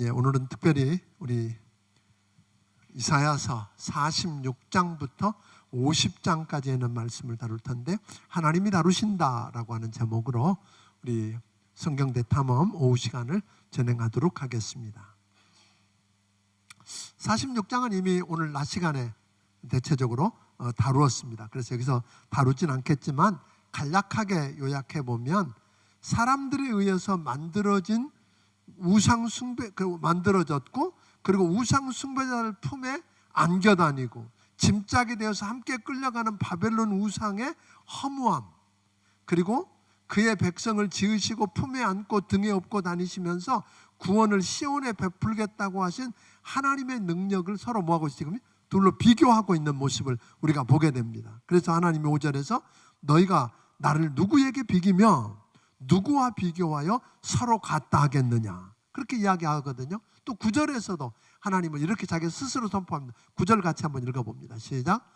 예, 오늘은 특별히 우리 이사야서 46장부터 50장까지 있는 말씀을 다룰 텐데, 하나님이 다루신다라고 하는 제목으로 우리 성경대 탐험 오후 시간을 진행하도록 하겠습니다. 46장은 이미 오늘 낮 시간에 대체적으로 다루었습니다. 그래서 여기서 다루진 않겠지만 간략하게 요약해 보면, 사람들에 의해서 만들어진 우상 숭배 만들어졌고, 그리고 우상 숭배자를 품에 안겨 다니고 짐짝이 되어서 함께 끌려가는 바벨론 우상의 허무함, 그리고 그의 백성을 지으시고 품에 안고 등에 업고 다니시면서 구원을 시온에 베풀겠다고 하신 하나님의 능력을 서로 뭐하고 지금 둘로 비교하고 있는 모습을 우리가 보게 됩니다. 그래서 하나님이 5절에서 너희가 나를 누구에게 비기며 누구와 비교하여 서로 같다 하겠느냐, 그렇게 이야기하거든요. 또 9절에서도 하나님은 이렇게 자기 스스로 선포합니다. 9절 같이 한번 읽어봅니다. 시작.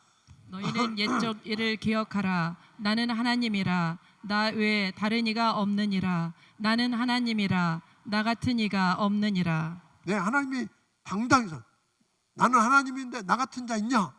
너희는 옛적 일을 기억하라. 나는 하나님이라. 나 외에 다른 이가 없느니라. 나는 하나님이라. 나 같은 이가 없느니라. 네, 하나님이 당당해서 나는 하나님인데 나 같은 자 있냐,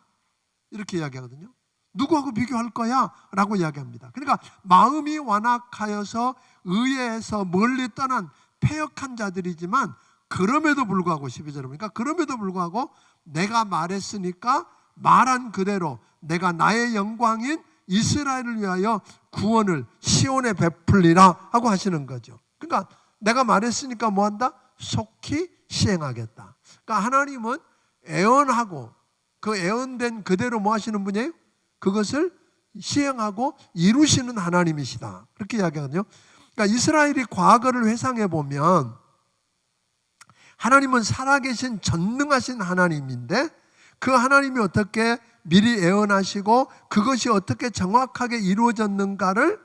이렇게 이야기하거든요. 누구하고 비교할 거야? 라고 이야기합니다. 그러니까 마음이 완악하여서 의에서 멀리 떠난 패역한 자들이지만, 그럼에도 불구하고 12절에 보니까 그럼에도 불구하고 내가 말했으니까 말한 그대로 내가 나의 영광인 이스라엘을 위하여 구원을 시온에 베풀리라 하고 하시는 거죠. 그러니까 내가 말했으니까 뭐한다? 속히 시행하겠다. 그러니까 하나님은 애언하고 그 애언된 그대로 뭐 하시는 분이에요? 그것을 시행하고 이루시는 하나님이시다, 그렇게 이야기하거든요. 그러니까 이스라엘이 과거를 회상해 보면 하나님은 살아계신 전능하신 하나님인데, 그 하나님이 어떻게 미리 애언하시고 그것이 어떻게 정확하게 이루어졌는가를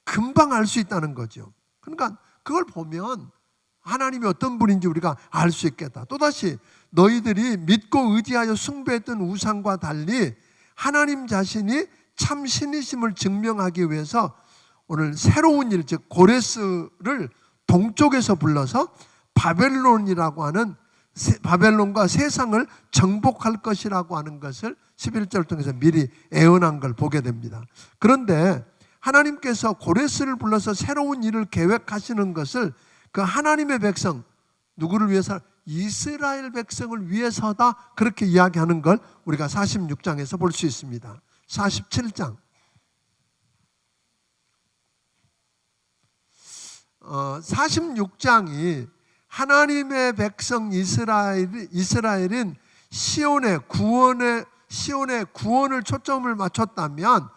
금방 알 수 있다는 거죠. 그러니까 그걸 보면 하나님이 어떤 분인지 우리가 알 수 있겠다. 또다시 너희들이 믿고 의지하여 숭배했던 우상과 달리 하나님 자신이 참 신이심을 증명하기 위해서 오늘 새로운 일, 즉 고레스를 동쪽에서 불러서 바벨론이라고 하는, 바벨론과 세상을 정복할 것이라고 하는 것을 11절을 통해서 미리 애언한 걸 보게 됩니다. 그런데 하나님께서 고레스를 불러서 새로운 일을 계획하시는 것을 그 하나님의 백성, 누구를 위해서? 이스라엘 백성을 위해서다, 그렇게 이야기하는 걸 우리가 46장에서 볼 수 있습니다. 47장 46장이 하나님의 백성 이스라엘인 시온의 구원을 초점을 맞췄다면,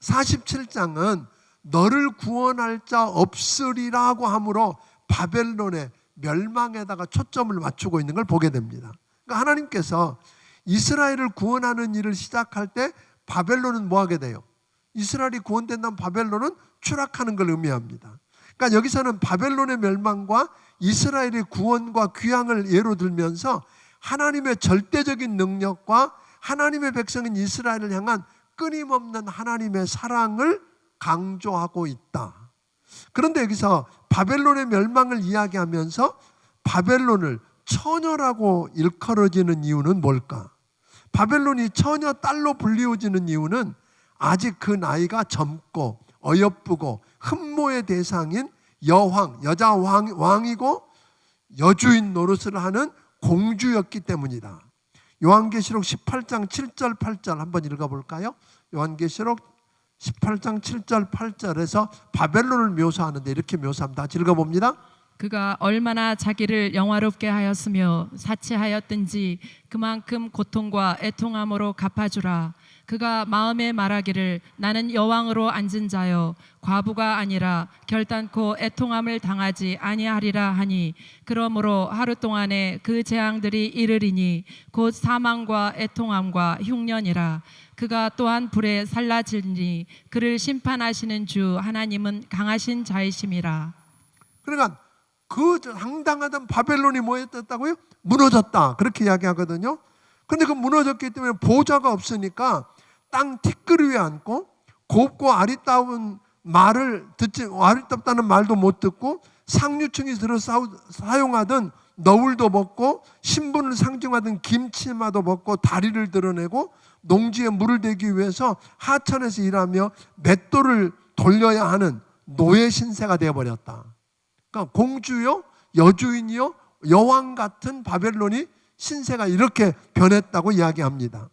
47장은 너를 구원할 자 없으리라고 하므로 바벨론의 멸망에다가 초점을 맞추고 있는 걸 보게 됩니다. 그러니까 하나님께서 이스라엘을 구원하는 일을 시작할 때 바벨론은 뭐 하게 돼요? 이스라엘이 구원된다면 바벨론은 추락하는 걸 의미합니다. 그러니까 여기서는 바벨론의 멸망과 이스라엘의 구원과 귀향을 예로 들면서 하나님의 절대적인 능력과 하나님의 백성인 이스라엘을 향한 끊임없는 하나님의 사랑을 강조하고 있다. 그런데 여기서 바벨론의 멸망을 이야기하면서 바벨론을 처녀라고 일컬어지는 이유는 뭘까? 바벨론이 처녀 딸로 불리워지는 이유는 아직 그 나이가 젊고 어여쁘고 흠모의 대상인 여자 왕이고 여주인 노릇을 하는 공주였기 때문이다. 요한계시록 18장 7절 8절 한번 읽어볼까요? 요한계시록 18장 7절 8절에서 바벨론을 묘사하는데 이렇게 묘사합니다. 같이 읽어봅니다. 그가 얼마나 자기를 영화롭게 하였으며 사치하였든지 그만큼 고통과 애통함으로 갚아주라. 그가 마음에 말하기를 나는 여왕으로 앉은 자여 과부가 아니라 결단코 애통함을 당하지 아니하리라 하니, 그러므로 하루 동안에 그 재앙들이 이르리니 곧 사망과 애통함과 흉년이라. 그가 또한 불에 살라지니 그를 심판하시는 주 하나님은 강하신 자이심이라. 그러니까 그 황당하던 바벨론이 뭐였다고요? 무너졌다, 그렇게 이야기하거든요. 그런데 그 무너졌기 때문에 보좌가 없으니까 땅 티끌 위에 앉고 곱고 아리따운 말을 듣지, 아리따다는 말도 못 듣고 상류층이 들어 사용하던 너울도 벗고 신분을 상징하던 김치마도 벗고 다리를 드러내고 농지에 물을 대기 위해서 하천에서 일하며 맷돌을 돌려야 하는 노예 신세가 되어버렸다. 그러니까 공주요, 여주인이요, 여왕 같은 바벨론이 신세가 이렇게 변했다고 이야기합니다.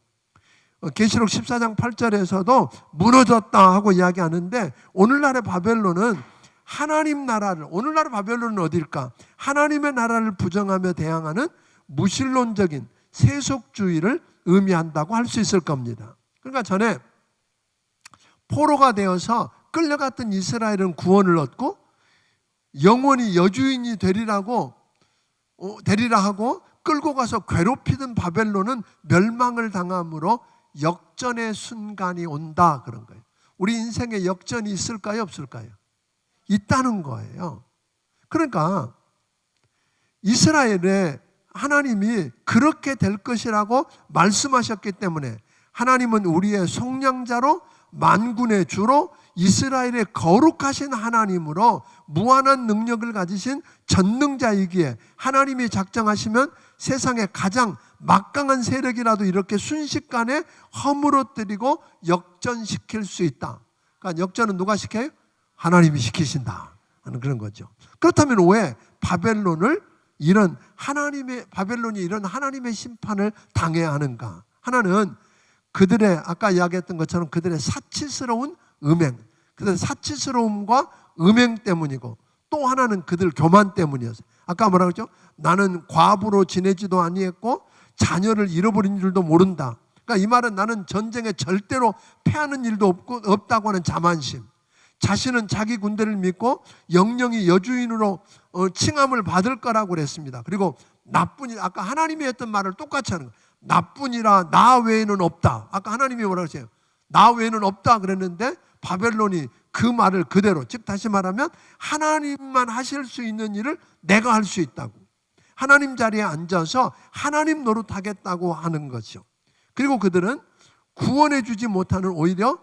계시록 14장 8절에서도 무너졌다 하고 이야기하는데, 오늘날의 바벨론은 하나님 나라를, 오늘날의 바벨론은 어딜까? 하나님의 나라를 부정하며 대항하는 무신론적인 세속주의를 의미한다고 할 수 있을 겁니다. 그러니까 전에 포로가 되어서 끌려갔던 이스라엘은 구원을 얻고 영원히 여주인이 되리라 하고 끌고 가서 괴롭히던 바벨론은 멸망을 당함으로 역전의 순간이 온다, 그런 거예요. 우리 인생에 역전이 있을까요, 없을까요? 있다는 거예요. 그러니까 이스라엘에 하나님이 그렇게 될 것이라고 말씀하셨기 때문에 하나님은 우리의 속량자로 만군의 주로 이스라엘의 거룩하신 하나님으로 무한한 능력을 가지신 전능자이기에 하나님이 작정하시면 세상의 가장 막강한 세력이라도 이렇게 순식간에 허물어뜨리고 역전시킬 수 있다. 그러니까 역전은 누가 시켜요? 하나님이 시키신다 하는 그런 거죠. 그렇다면 왜 바벨론이 이런 하나님의 심판을 당해야 하는가? 하나는 그들의 아까 이야기했던 것처럼 그들의 사치스러운 음행, 그들의 사치스러움과 음행 때문이고, 또 하나는 그들 교만 때문이었어요. 아까 뭐라고 했죠? 나는 과부로 지내지도 아니했고 자녀를 잃어버린 줄도 모른다. 그러니까 이 말은 나는 전쟁에 절대로 패하는 일도 없다고 하는 자만심, 자신은 자기 군대를 믿고 영영이 여주인으로 칭함을 받을 거라고 그랬습니다. 그리고 나뿐이, 아까 하나님이 했던 말을 똑같이 하는 거예요. 나뿐이라 나 외에는 없다. 아까 하나님이 뭐라고 했어요? 나 외에는 없다 그랬는데 바벨론이 그 말을 그대로, 즉 다시 말하면 하나님만 하실 수 있는 일을 내가 할 수 있다고, 하나님 자리에 앉아서 하나님 노릇하겠다고 하는 거죠. 그리고 그들은 구원해 주지 못하는, 오히려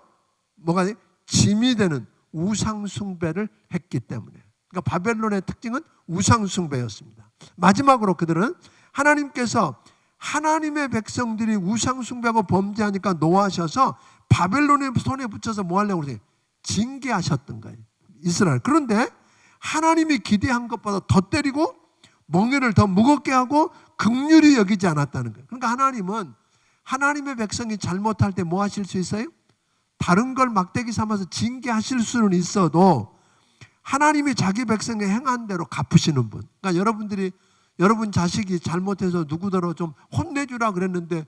뭐가 짐이 되는 우상 숭배를 했기 때문에, 그러니까 바벨론의 특징은 우상 숭배였습니다. 마지막으로 그들은 하나님께서 하나님의 백성들이 우상 숭배하고 범죄하니까 노하셔서 바벨론의 손에 붙여서 뭐 하려고 그러세요? 징계하셨던 거예요, 이스라엘. 그런데 하나님이 기대한 것보다 더 때리고 멍에를 더 무겁게 하고 긍휼히 여기지 않았다는 거예요. 그러니까 하나님은 하나님의 백성이 잘못할 때 뭐 하실 수 있어요? 다른 걸 막대기 삼아서 징계하실 수는 있어도 하나님이 자기 백성의 행한 대로 갚으시는 분. 그러니까 여러분 자식이 잘못해서 누구더러 좀 혼내주라 그랬는데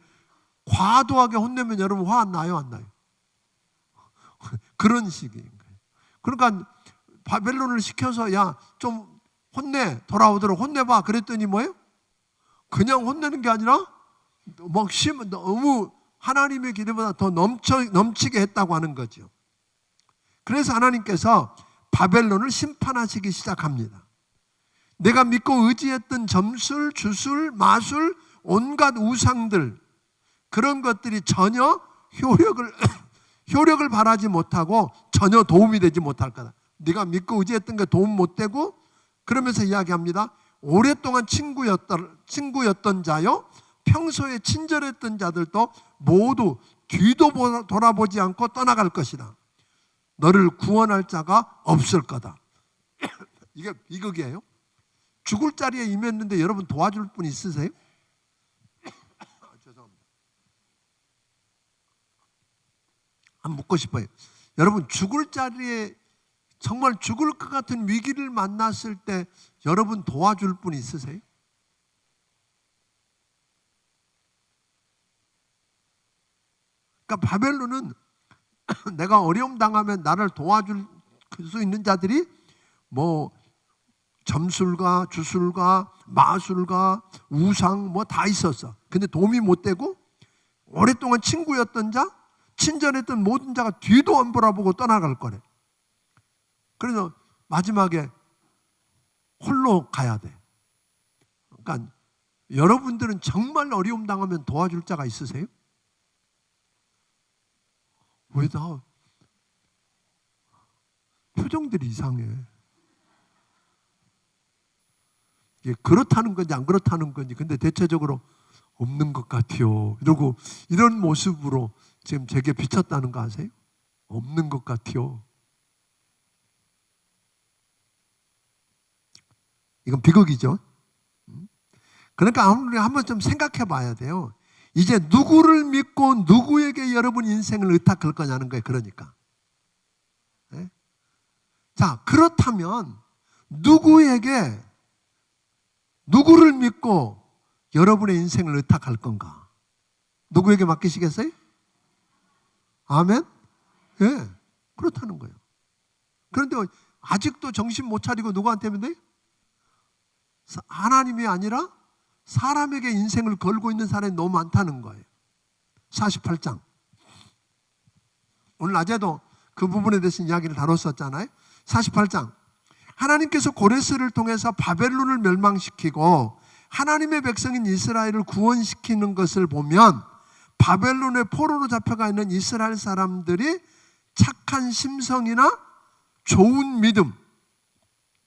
과도하게 혼내면 여러분 화 안 나요, 안 나요? 그런 식인 거예요. 그러니까 바벨론을 시켜서 야 좀 혼내, 돌아오도록 혼내봐 그랬더니 뭐예요? 그냥 혼내는 게 아니라 너무 하나님의 기대보다 더 넘치게 했다고 하는 거죠. 그래서 하나님께서 바벨론을 심판하시기 시작합니다. 내가 믿고 의지했던 점술, 주술, 마술, 온갖 우상들, 그런 것들이 전혀 효력을 발하지 못하고 전혀 도움이 되지 못할 거다. 네가 믿고 의지했던 게 도움 못 되고, 그러면서 이야기합니다. 오랫동안 친구였던 자요, 평소에 친절했던 자들도 모두 뒤도 돌아보지 않고 떠나갈 것이다. 너를 구원할 자가 없을 거다. 이게 비극이에요. 죽을 자리에 임했는데 여러분 도와줄 분 있으세요? 죄송합니다. 한번 묻고 싶어요. 여러분 죽을 자리에, 정말 죽을 것 같은 위기를 만났을 때 여러분 도와줄 분 있으세요? 그러니까 바벨론은 내가 어려움 당하면 나를 도와줄 수 있는 자들이 뭐 점술가, 주술가, 마술가, 우상 뭐 다 있었어. 근데 도움이 못 되고 오랫동안 친구였던 자, 친절했던 모든 자가 뒤도 안 돌아보고 떠나갈 거래. 그래서 마지막에 홀로 가야 돼. 그러니까 여러분들은 정말 어려움 당하면 도와줄 자가 있으세요? 왜 다 표정들이 이상해? 이게 그렇다는 건지 안 그렇다는 건지, 근데 대체적으로 없는 것 같아요. 이러고 이런 모습으로 지금 제게 비쳤다는 거 아세요? 없는 것 같아요. 이건 비극이죠. 그러니까 우리 한번 좀 생각해 봐야 돼요. 이제 누구를 믿고 누구에게 여러분 인생을 의탁할 거냐는 거예요. 그러니까. 네? 자, 그렇다면 누구에게, 누구를 믿고 여러분의 인생을 의탁할 건가? 누구에게 맡기시겠어요? 아멘? 예, 네, 그렇다는 거예요. 그런데 아직도 정신 못 차리고 누구한테 믿어요? 하나님이 아니라 사람에게 인생을 걸고 있는 사람이 너무 많다는 거예요. 48장. 오늘 낮에도 그 부분에 대해서 이야기를 다뤘었잖아요. 48장. 하나님께서 고레스를 통해서 바벨론을 멸망시키고 하나님의 백성인 이스라엘을 구원시키는 것을 보면 바벨론의 포로로 잡혀가 있는 이스라엘 사람들이 착한 심성이나 좋은 믿음,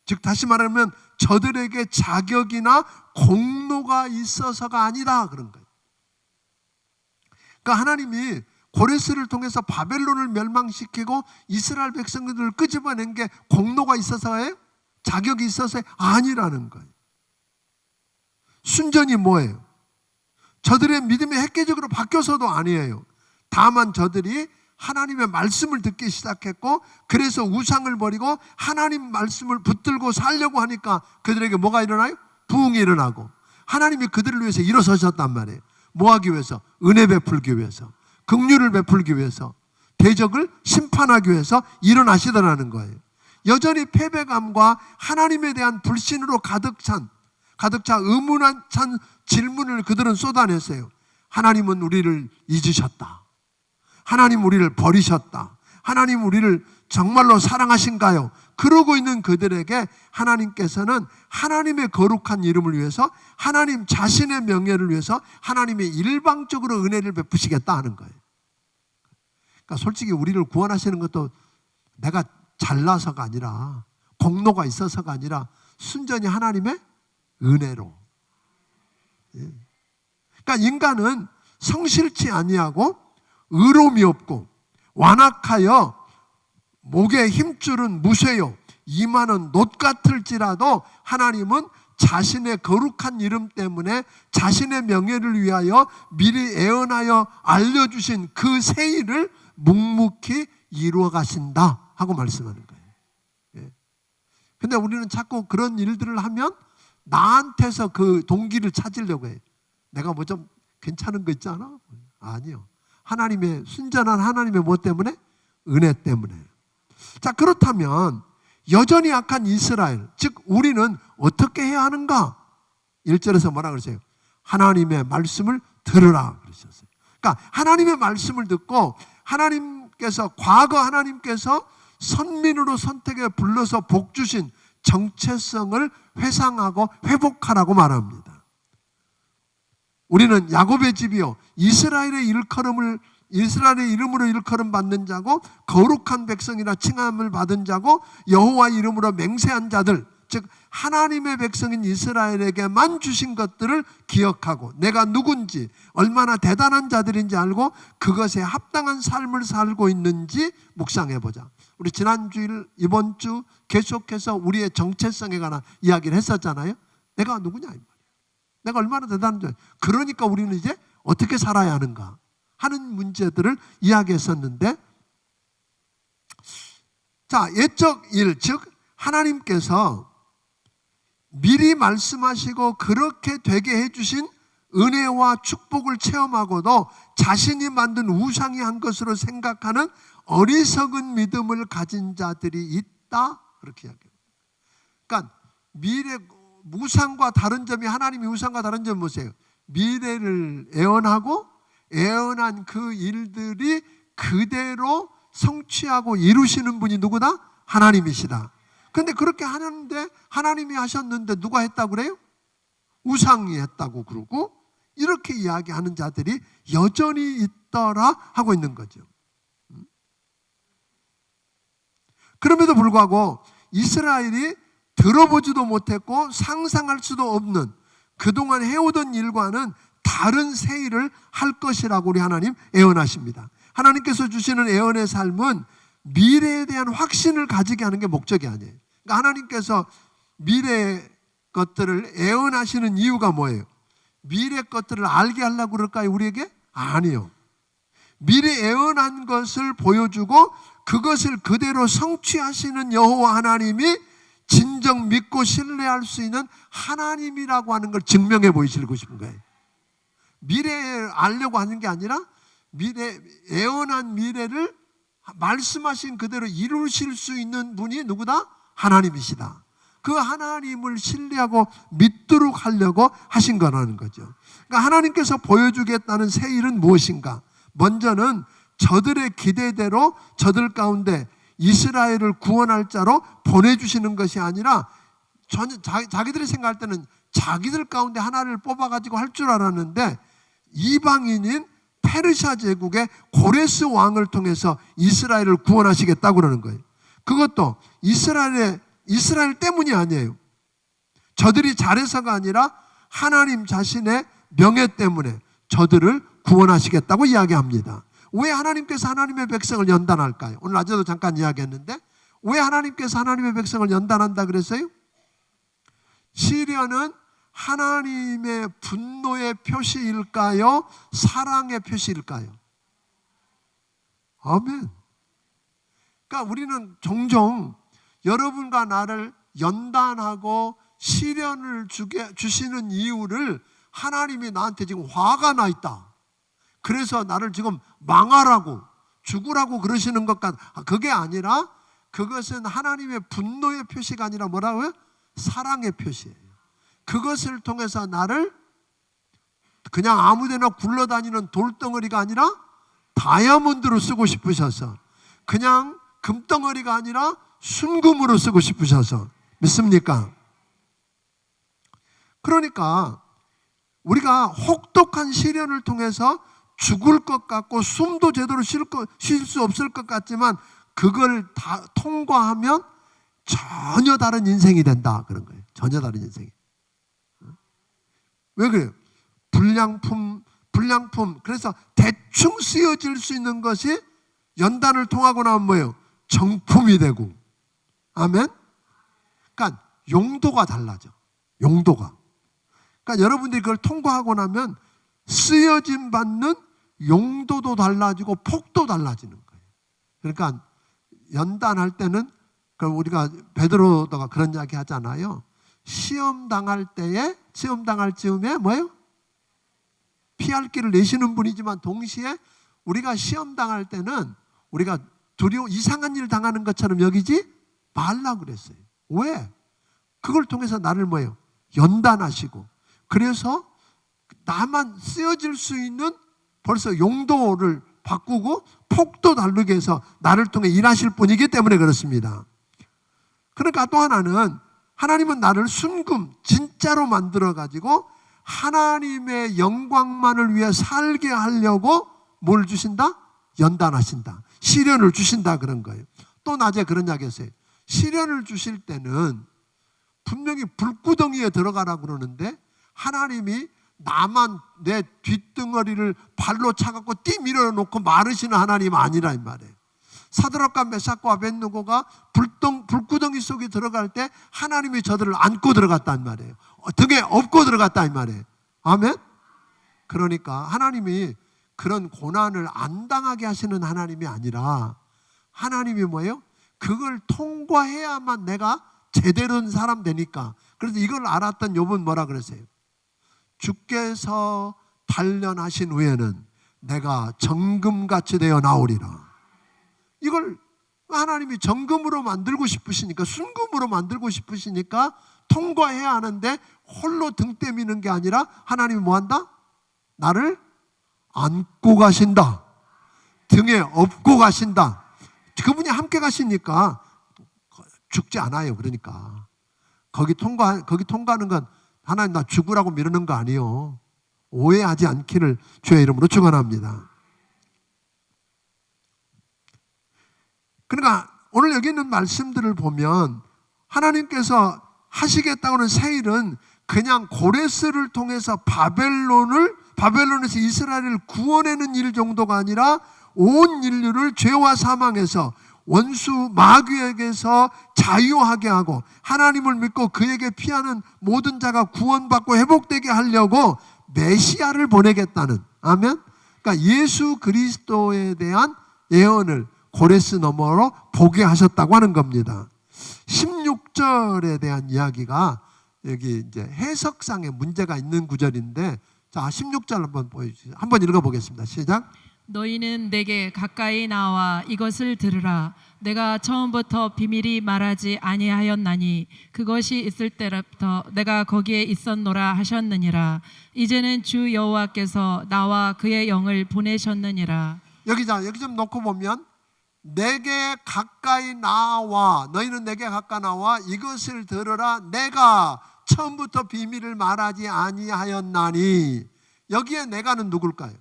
즉 다시 말하면 저들에게 자격이나 공로가 있어서가 아니다, 그런 거예요. 그러니까 하나님이 고레스를 통해서 바벨론을 멸망시키고 이스라엘 백성들을 끄집어낸 게 공로가 있어서예요? 자격이 있어서요? 아니라는 거예요. 순전히 뭐예요? 저들의 믿음이 획기적으로 바뀌어서도 아니에요. 다만 저들이 하나님의 말씀을 듣기 시작했고, 그래서 우상을 버리고 하나님 말씀을 붙들고 살려고 하니까 그들에게 뭐가 일어나요? 부흥이 일어나고, 하나님이 그들을 위해서 일어서셨단 말이에요. 뭐 하기 위해서? 은혜 베풀기 위해서, 긍휼을 베풀기 위해서, 대적을 심판하기 위해서 일어나시더라는 거예요. 여전히 패배감과 하나님에 대한 불신으로 가득 차 의문한 찬 질문을 그들은 쏟아냈어요. 하나님은 우리를 잊으셨다. 하나님 우리를 버리셨다. 하나님 우리를 정말로 사랑하신가요? 그러고 있는 그들에게 하나님께서는 하나님의 거룩한 이름을 위해서, 하나님 자신의 명예를 위해서 하나님의 일방적으로 은혜를 베푸시겠다 하는 거예요. 그러니까 솔직히 우리를 구원하시는 것도 내가 잘나서가 아니라, 공로가 있어서가 아니라 순전히 하나님의 은혜로. 그러니까 인간은 성실치 아니하고 의로움이 없고 완악하여 목에 힘줄은 무쇠요 이마는 놋 같을지라도 하나님은 자신의 거룩한 이름 때문에 자신의 명예를 위하여 미리 예언하여 알려주신 그 새 일을 묵묵히 이루어 가신다 하고 말씀하는 거예요. 근데 우리는 자꾸 그런 일들을 하면 나한테서 그 동기를 찾으려고 해요. 내가 뭐 좀 괜찮은 거 있잖아? 아니요. 하나님의, 순전한 하나님의 뭐 때문에? 은혜 때문에. 자, 그렇다면 여전히 약한 이스라엘, 즉 우리는 어떻게 해야 하는가? 1절에서 뭐라 그러세요? 하나님의 말씀을 들으라 그러셨어요. 그러니까 하나님의 말씀을 듣고 하나님께서, 과거 하나님께서 선민으로 선택해 불러서 복 주신 정체성을 회상하고 회복하라고 말합니다. 우리는 야곱의 집이요 이스라엘의 이름으로 일컬음 받는 자고 거룩한 백성이라 칭함을 받은 자고 여호와 이름으로 맹세한 자들, 즉 하나님의 백성인 이스라엘에게만 주신 것들을 기억하고 내가 누군지, 얼마나 대단한 자들인지 알고 그것에 합당한 삶을 살고 있는지 묵상해보자. 우리 지난 주일, 이번 주 계속해서 우리의 정체성에 관한 이야기를 했었잖아요. 내가 누구냐 이 말이에요. 내가 얼마나 대단한지. 그러니까 우리는 이제 어떻게 살아야 하는가 하는 문제들을 이야기했었는데, 자, 옛적 일, 즉 하나님께서 미리 말씀하시고 그렇게 되게 해주신 은혜와 축복을 체험하고도 자신이 만든 우상이 한 것으로 생각하는 어리석은 믿음을 가진 자들이 있다, 그렇게 이야기합니다. 그러니까 미래 우상과 다른 점이, 하나님이 우상과 다른 점이 뭐세요? 미래를 예언하고 예언한 그 일들이 그대로 성취하고 이루시는 분이 누구다? 하나님이시다. 그런데 그렇게 하는데, 하나님이 하셨는데 누가 했다고 그래요? 우상이 했다고 그러고 이렇게 이야기하는 자들이 여전히 있더라 하고 있는 거죠. 그럼에도 불구하고 이스라엘이 들어보지도 못했고 상상할 수도 없는 그동안 해오던 일과는 다른 새 일을 할 것이라고 우리 하나님 예언하십니다. 하나님께서 주시는 예언의 삶은 미래에 대한 확신을 가지게 하는 게 목적이 아니에요. 그러니까 하나님께서 미래의 것들을 예언하시는 이유가 뭐예요? 미래 것들을 알게 하려고 그럴까요? 우리에게? 아니요. 미래 예언한 것을 보여주고 그것을 그대로 성취하시는 여호와 하나님이 진정 믿고 신뢰할 수 있는 하나님이라고 하는 걸 증명해 보이시고 싶은 거예요. 미래를 알려고 하는 게 아니라 예언한 미래를 말씀하신 그대로 이루실 수 있는 분이 누구다? 하나님이시다. 그 하나님을 신뢰하고 믿도록 하려고 하신 거라는 거죠. 그러니까 하나님께서 보여주겠다는 새 일은 무엇인가? 먼저는 저들의 기대대로 저들 가운데 이스라엘을 구원할 자로 보내주시는 것이 아니라 자기들이 생각할 때는 자기들 가운데 하나를 뽑아가지고 할 줄 알았는데 이방인인 페르시아 제국의 고레스 왕을 통해서 이스라엘을 구원하시겠다고 그러는 거예요. 그것도 이스라엘 때문이 아니에요. 저들이 잘해서가 아니라 하나님 자신의 명예 때문에 저들을 구원하시겠다고 이야기합니다. 왜 하나님께서 하나님의 백성을 연단할까요? 오늘 낮에도 잠깐 이야기했는데 왜 하나님께서 하나님의 백성을 연단한다 그랬어요? 시련은 하나님의 분노의 표시일까요? 사랑의 표시일까요? 아멘. 그러니까 우리는 종종 여러분과 나를 연단하고 시련을 주시는 이유를 하나님이 나한테 지금 화가 나 있다. 그래서 나를 지금 망하라고 죽으라고 그러시는 것 같아. 그게 아니라 그것은 하나님의 분노의 표시가 아니라 뭐라고요? 사랑의 표시예요. 그것을 통해서 나를 그냥 아무데나 굴러다니는 돌덩어리가 아니라 다이아몬드로 쓰고 싶으셔서, 그냥 금덩어리가 아니라 순금으로 쓰고 싶으셔서. 믿습니까? 그러니까 우리가 혹독한 시련을 통해서 죽을 것 같고 숨도 제대로 쉴 수 없을 것 같지만 그걸 다 통과하면 전혀 다른 인생이 된다 그런 거예요. 전혀 다른 인생이. 왜 그래요? 불량품. 그래서 대충 쓰여질 수 있는 것이 연단을 통하고 나면 뭐예요? 정품이 되고. 아멘? 그러니까 용도가 달라져. 용도가. 그러니까 여러분들이 그걸 통과하고 나면 쓰여짐 받는 용도도 달라지고 폭도 달라지는 거예요. 그러니까 연단할 때는 우리가 베드로가 그런 이야기 하잖아요. 시험 당할 즈음에 뭐예요? 피할 길을 내시는 분이지만 동시에 우리가 시험 당할 때는 우리가 이상한 일 당하는 것처럼 여기지 말라 그랬어요. 왜? 그걸 통해서 나를 뭐예요? 연단하시고, 그래서 나만 쓰여질 수 있는 벌써 용도를 바꾸고 폭도 다르게 해서 나를 통해 일하실 분이기 때문에 그렇습니다. 그러니까 또 하나는 하나님은 나를 순금 진짜로 만들어 가지고 하나님의 영광만을 위해 살게 하려고 뭘 주신다? 연단하신다. 시련을 주신다 그런 거예요. 또 낮에 그런 이야기 했어요. 시련을 주실 때는 분명히 불구덩이에 들어가라고 그러는데 하나님이 나만 내 뒷등어리를 발로 차갖고 띠 밀어놓고 마르시는 하나님 아니라 이 말이에요. 사드락과 메삭과 아벳느고가 불구덩이 속에 들어갈 때 하나님이 저들을 안고 들어갔단 말이에요. 등에 업고 들어갔단 말이에요. 아멘? 그러니까 하나님이 그런 고난을 안 당하게 하시는 하나님이 아니라 하나님이 뭐예요? 그걸 통과해야만 내가 제대로 된 사람 되니까. 그래서 이걸 알았던 욥은 뭐라 그랬어요? 주께서 단련하신 후에는 내가 정금같이 되어 나오리라. 이걸 하나님이 정금으로 만들고 싶으시니까, 순금으로 만들고 싶으시니까 통과해야 하는데 홀로 등 떼미는 게 아니라 하나님이 뭐한다? 나를 안고 가신다. 등에 업고 가신다. 그분이 함께 가시니까 죽지 않아요. 그러니까 거기 통과하는 건 하나님 나 죽으라고 미루는 거 아니에요. 오해하지 않기를 주의 이름으로 축원합니다. 그러니까 오늘 여기 있는 말씀들을 보면 하나님께서 하시겠다고는 새 일은 그냥 고레스를 통해서 바벨론에서 이스라엘을 구원하는 일 정도가 아니라 온 인류를 죄와 사망에서 원수 마귀에게서 자유하게 하고 하나님을 믿고 그에게 피하는 모든 자가 구원받고 회복되게 하려고 메시아를 보내겠다는, 아멘. 그러니까 예수 그리스도에 대한 예언을 고레스 너머로 보게 하셨다고 하는 겁니다. 16절에 대한 이야기가 여기 이제 해석상의 문제가 있는 구절인데, 자 16절 한번 보여주세요. 한번 읽어보겠습니다. 시작. 너희는 내게 가까이 나와 이것을 들으라. 내가 처음부터 비밀이 말하지 아니하였나니 그것이 있을 때부터 내가 거기에 있었노라 하셨느니라. 이제는 주 여호와께서 나와 그의 영을 보내셨느니라. 여기 좀 놓고 보면 내게 가까이 나와, 너희는 내게 가까이 나와 이것을 들으라. 내가 처음부터 비밀을 말하지 아니하였나니, 여기에 내가는 누굴까요?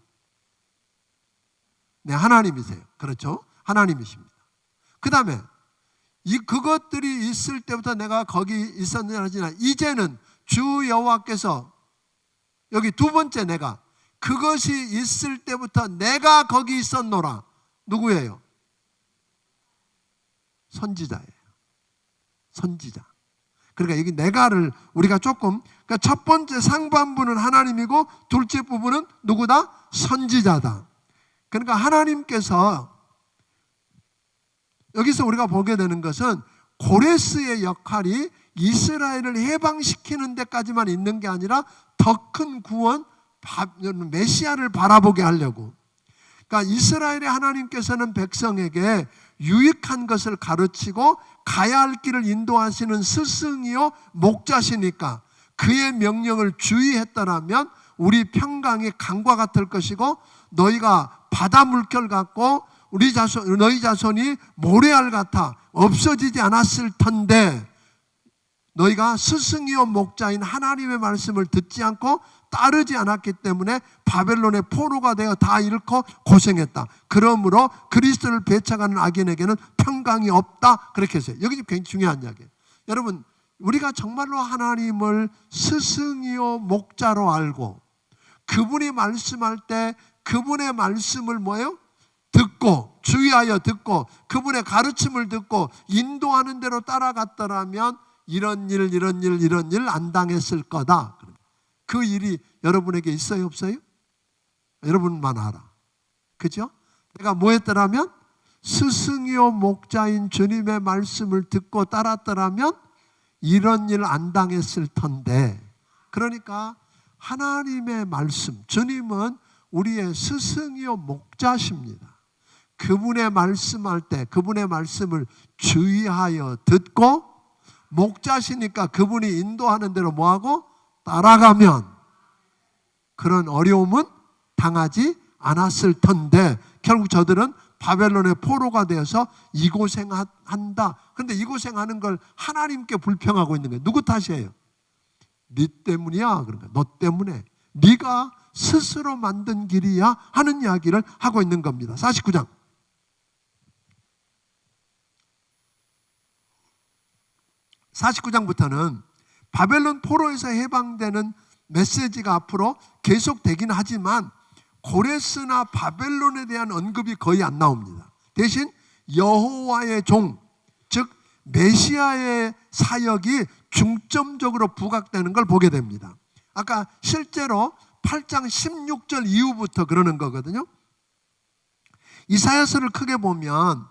네, 하나님이세요. 그렇죠? 하나님이십니다. 그 다음에 그것들이 있을 때부터 내가 거기 있었느냐 하지나 이제는 주 여호와께서, 여기 두 번째 내가, 그것이 있을 때부터 내가 거기 있었노라. 누구예요? 선지자예요. 선지자. 그러니까 여기 내가를 우리가 조금, 그러니까 첫 번째 상반부는 하나님이고 둘째 부분은 누구다? 선지자다. 그러니까 하나님께서 여기서 우리가 보게 되는 것은 고레스의 역할이 이스라엘을 해방시키는 데까지만 있는 게 아니라 더 큰 구원, 메시아를 바라보게 하려고. 그러니까 이스라엘의 하나님께서는 백성에게 유익한 것을 가르치고 가야 할 길을 인도하시는 스승이요 목자시니까 그의 명령을 주의했더라면 우리 평강이 강과 같을 것이고 너희가 바다 물결 같고 너희 자손이 모래알 같아 없어지지 않았을 텐데, 너희가 스승이요 목자인 하나님의 말씀을 듣지 않고 따르지 않았기 때문에 바벨론의 포로가 되어 다 잃고 고생했다. 그러므로 그리스도를 배척하는 악인에게는 평강이 없다. 그렇게 했어요. 여기 굉장히 중요한 이야기예요. 여러분, 우리가 정말로 하나님을 스승이요 목자로 알고 그분이 말씀할 때 그분의 말씀을 뭐예요? 듣고 주의하여 듣고 그분의 가르침을 듣고 인도하는 대로 따라갔더라면 이런 일 안 당했을 거다. 그 일이 여러분에게 있어요, 없어요? 여러분만 알아. 그죠? 내가 뭐 했더라면 스승이요 목자인 주님의 말씀을 듣고 따랐더라면 이런 일 안 당했을 텐데. 그러니까 하나님의 말씀, 주님은 우리의 스승이요 목자십니다. 그분의 말씀할 때 그분의 말씀을 주의하여 듣고, 목자시니까 그분이 인도하는 대로 뭐하고 따라가면 그런 어려움은 당하지 않았을 텐데, 결국 저들은 바벨론의 포로가 되어서 이 고생한다. 그런데 이 고생하는 걸 하나님께 불평하고 있는 거예요. 누구 탓이에요? 네 때문이야. 그러니까 너 때문에, 네가 스스로 만든 길이야 하는 이야기를 하고 있는 겁니다. 49장 49장부터는 바벨론 포로에서 해방되는 메시지가 앞으로 계속되긴 하지만 고레스나 바벨론에 대한 언급이 거의 안 나옵니다. 대신 여호와의 종, 즉 메시아의 사역이 중점적으로 부각되는 걸 보게 됩니다. 아까 실제로 8장 16절 이후부터 그러는 거거든요. 이사야서를 크게 보면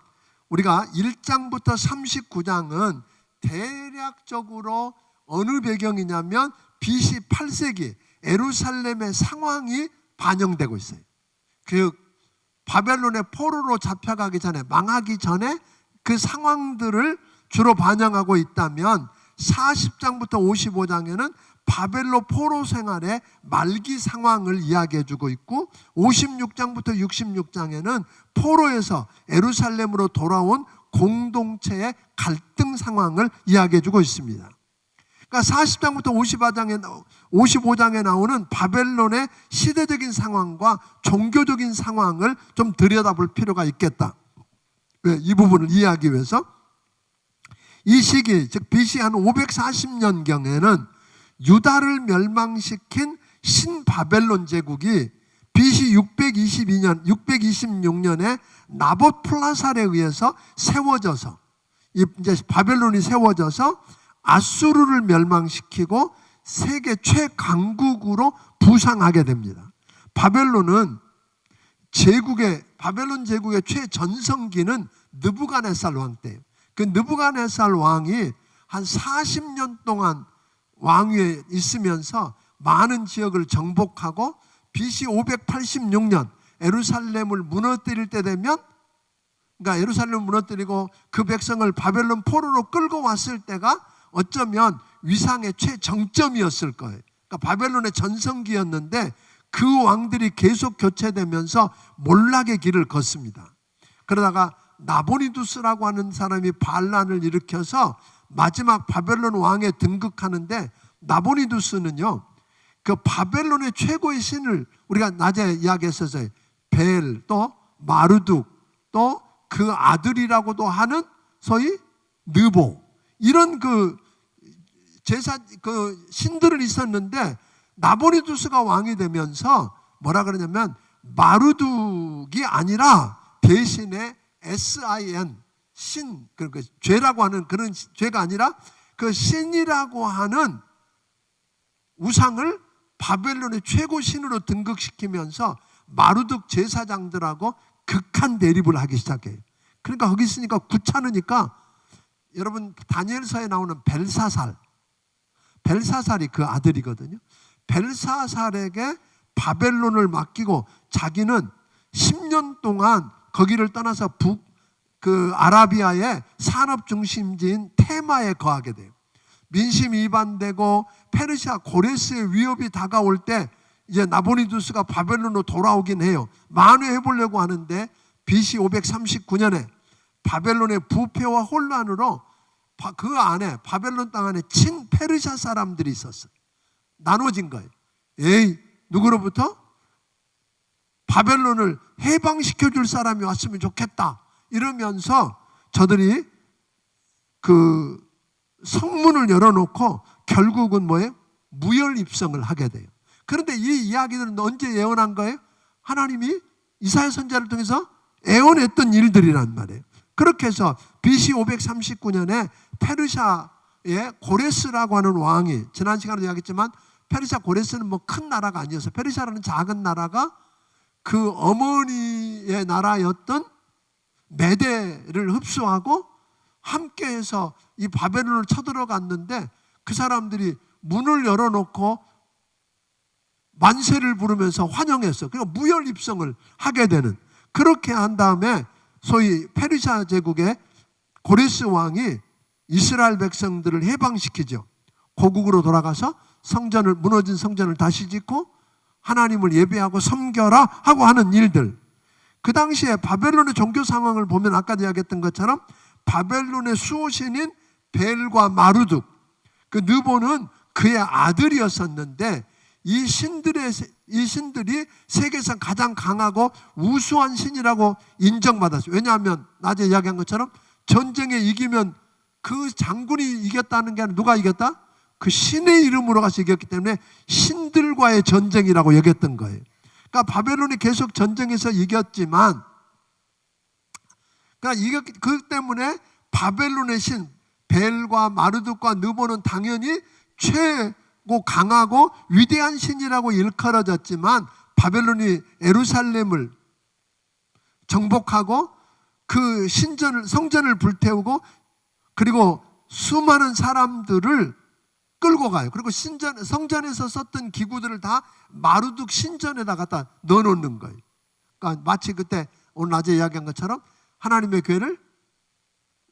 우리가 1장부터 39장은 대략적으로 어느 배경이냐면 BC 8세기 예루살렘의 상황이 반영되고 있어요. 그 바벨론의 포로로 잡혀가기 전에, 망하기 전에 그 상황들을 주로 반영하고 있다면 40장부터 55장에는 바벨론 포로 생활의 말기 상황을 이야기해주고 있고 56장부터 66장에는 포로에서 예루살렘으로 돌아온 공동체의 갈등 상황을 이야기해주고 있습니다. 그러니까 40장부터 55장에 나오는 바벨론의 시대적인 상황과 종교적인 상황을 좀 들여다볼 필요가 있겠다. 이 부분을 이해하기 위해서 이 시기, 즉 BC 한 540년경에는 유다를 멸망시킨 신바벨론 제국이 BC 626년에 나봇플라살에 의해서 세워져서, 이제 바벨론이 세워져서 아수르를 멸망시키고 세계 최강국으로 부상하게 됩니다. 바벨론 제국의 최전성기는 느부갓네살 왕 때예요. 그 느부갓네살 왕이 한 40년 동안 왕위에 있으면서 많은 지역을 정복하고 BC 586년 예루살렘을 무너뜨릴 때 되면, 그러니까 예루살렘을 무너뜨리고 그 백성을 바벨론 포로로 끌고 왔을 때가 어쩌면 위상의 최정점이었을 거예요. 그러니까 바벨론의 전성기였는데 그 왕들이 계속 교체되면서 몰락의 길을 걷습니다. 그러다가 나보니두스라고 하는 사람이 반란을 일으켜서 마지막 바벨론 왕에 등극하는데, 나보니두스는요, 그 바벨론의 최고의 신을 우리가 낮에 이야기했었어요. 벨, 또 마르둑, 또 그 아들이라고도 하는 소위 느보, 이런 그 신들을 있었는데, 나보니두스가 왕이 되면서 뭐라 그러냐면 마르둑이 아니라 대신에 sin, 신, 그러니까 죄라고 하는 그런 죄가 아니라 그 신이라고 하는 우상을 바벨론의 최고 신으로 등극시키면서 마르둑 제사장들하고 극한 대립을 하기 시작해요. 그러니까 거기 있으니까 귀찮으니까, 여러분 다니엘서에 나오는 벨사살이 그 아들이거든요. 벨사살에게 바벨론을 맡기고 자기는 10년 동안 거기를 떠나서 아라비아의 산업 중심지인 테마에 거하게 돼요. 민심이 이반되고 페르시아 고레스의 위협이 다가올 때 이제 나보니두스가 바벨론으로 돌아오긴 해요. 만회해 보려고 하는데 BC 539년에 바벨론의 부패와 혼란으로 그 안에, 바벨론 땅 안에 친페르시아 사람들이 있었어요. 나눠진 거예요. 누구로부터? 바벨론을 해방시켜 줄 사람이 왔으면 좋겠다 이러면서 저들이 그 성문을 열어놓고 결국은 뭐예요? 무혈 입성을 하게 돼요. 그런데 이 이야기들은 언제 예언한 거예요? 하나님이 이사야 선지자를 통해서 예언했던 일들이란 말이에요. 그렇게 해서 BC 539년에 페르시아의 고레스라고 하는 왕이, 지난 시간에 이야기했지만 페르시아 고레스는 뭐 큰 나라가 아니어서, 페르시아라는 작은 나라가 그 어머니의 나라였던 메대를 흡수하고 함께해서 이 바벨론을 쳐들어갔는데, 그 사람들이 문을 열어놓고 만세를 부르면서 환영했어. 그러니까 무혈 입성을 하게 되는, 그렇게 한 다음에 소위 페르시아 제국의 고레스 왕이 이스라엘 백성들을 해방시키죠. 고국으로 돌아가서 무너진 성전을 다시 짓고 하나님을 예배하고 섬겨라 하고 하는 일들. 그 당시에 바벨론의 종교 상황을 보면 아까 이야기했던 것처럼 바벨론의 수호신인 벨과 마르둑, 그 느보는 그의 아들이었었는데, 이 신들이 세계에서 가장 강하고 우수한 신이라고 인정받았어요. 왜냐하면 낮에 이야기한 것처럼 전쟁에 이기면 그 장군이 이겼다는 게 아니라 누가 이겼다? 그 신의 이름으로 가서 이겼기 때문에 신들과의 전쟁이라고 여겼던 거예요. 그러니까 바벨론이 계속 전쟁에서 이겼지만, 그러니까 그 때문에 바벨론의 신 벨과 마르둑과 느보는 당연히 최고 강하고 위대한 신이라고 일컬어졌지만, 바벨론이 예루살렘을 정복하고 그 성전을 불태우고 그리고 수많은 사람들을 끌고 가요. 그리고 성전에서 썼던 기구들을 다 마르둑 신전에다 갖다 넣어놓는 거예요. 그러니까 마치 그때 오늘 낮에 이야기한 것처럼 하나님의 교회를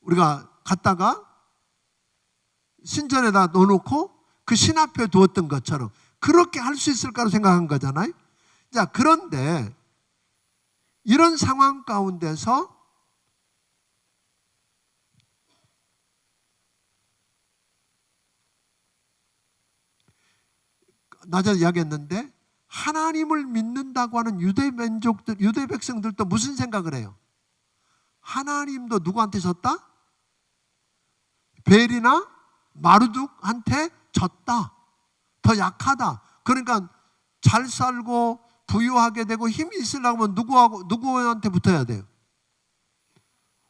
우리가 갖다가 신전에다 넣어놓고 그 신 앞에 두었던 것처럼 그렇게 할 수 있을까로 생각한 거잖아요. 자, 그런데 이런 상황 가운데서 낮에 이야기했는데, 하나님을 믿는다고 하는 유대 백성들도 무슨 생각을 해요? 하나님도 누구한테 졌다? 벨이나 마르둑한테 졌다. 더 약하다. 그러니까 잘 살고 부유하게 되고 힘이 있으려고 하면 누구한테 붙어야 돼요?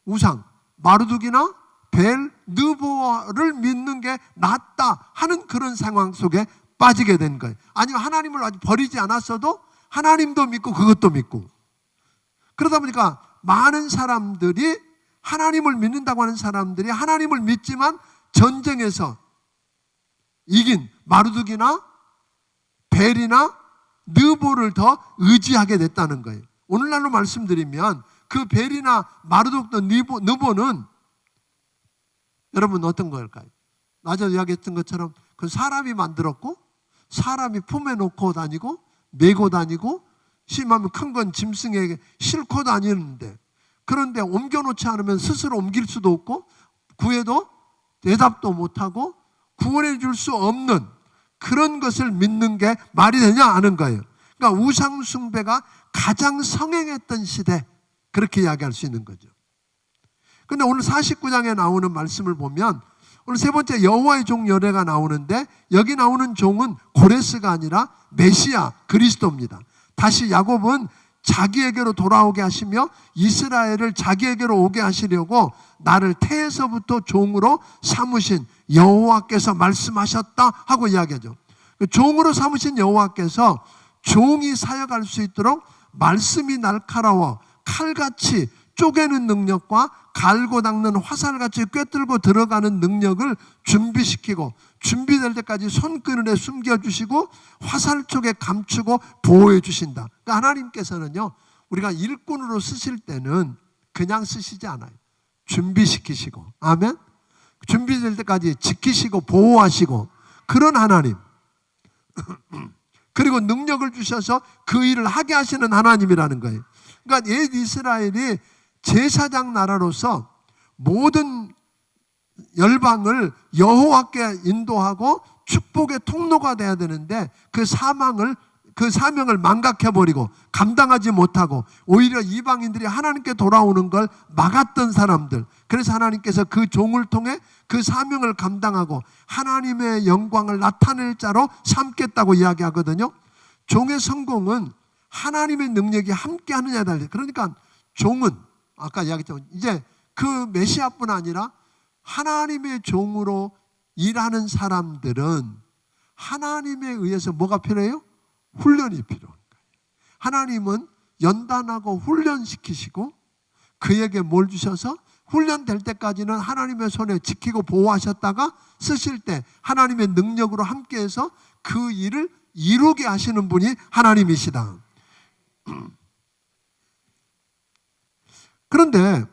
우상, 마르둑이나 벨, 느보를 믿는 게 낫다 하는 그런 상황 속에 빠지게 된 거예요. 아니면 하나님을 아직 버리지 않았어도 하나님도 믿고 그것도 믿고. 그러다 보니까 많은 사람들이 하나님을 믿는다고 하는 사람들이 하나님을 믿지만 전쟁에서 이긴 마르둑이나 벨이나 느보를 더 의지하게 됐다는 거예요. 오늘날로 말씀드리면 그 벨이나 마르둑도 느보는 여러분 어떤 걸까요? 낮에 이야기했던 것처럼 그 사람이 만들었고 사람이 품에 놓고 다니고 메고 다니고 심하면 큰 건 짐승에게 싣고 다니는데, 그런데 옮겨놓지 않으면 스스로 옮길 수도 없고 구해도 대답도 못하고 구원해 줄 수 없는 그런 것을 믿는 게 말이 되냐 하는 거예요. 그러니까 우상 숭배가 가장 성행했던 시대, 그렇게 이야기할 수 있는 거죠. 그런데 오늘 49장에 나오는 말씀을 보면 오늘 세 번째 여호와의 종 열애가 나오는데, 여기 나오는 종은 고레스가 아니라 메시아 그리스도입니다. 다시 야곱은 자기에게로 돌아오게 하시며 이스라엘을 자기에게로 오게 하시려고 나를 태에서부터 종으로 삼으신 여호와께서 말씀하셨다 하고 이야기하죠. 종으로 삼으신 여호와께서 종이 사역할 수 있도록 말씀이 날카로워 칼같이 쪼개는 능력과 갈고 닦는 화살같이 꿰뚫고 들어가는 능력을 준비시키고 준비될 때까지 손그늘에 숨겨주시고 화살 쪽에 감추고 보호해 주신다. 그러니까 하나님께서는요, 우리가 일꾼으로 쓰실 때는 그냥 쓰시지 않아요. 준비시키시고, 아멘. 준비될 때까지 지키시고 보호하시고 그런 하나님. 그리고 능력을 주셔서 그 일을 하게 하시는 하나님이라는 거예요. 그러니까 옛 이스라엘이 제사장 나라로서 모든 열방을 여호와께 인도하고 축복의 통로가 돼야 되는데 그 사명을 망각해버리고 감당하지 못하고 오히려 이방인들이 하나님께 돌아오는 걸 막았던 사람들. 그래서 하나님께서 그 종을 통해 그 사명을 감당하고 하나님의 영광을 나타낼 자로 삼겠다고 이야기하거든요. 종의 성공은 하나님의 능력이 함께 하느냐에 달려. 그러니까 종은 아까 이야기했지만 이제 그 메시아뿐 아니라 하나님의 종으로 일하는 사람들은 하나님에 의해서 뭐가 필요해요? 훈련이 필요한 거예요. 하나님은 연단하고 훈련시키시고 그에게 뭘 주셔서 훈련될 때까지는 하나님의 손에 지키고 보호하셨다가 쓰실 때 하나님의 능력으로 함께해서 그 일을 이루게 하시는 분이 하나님이시다. 그런데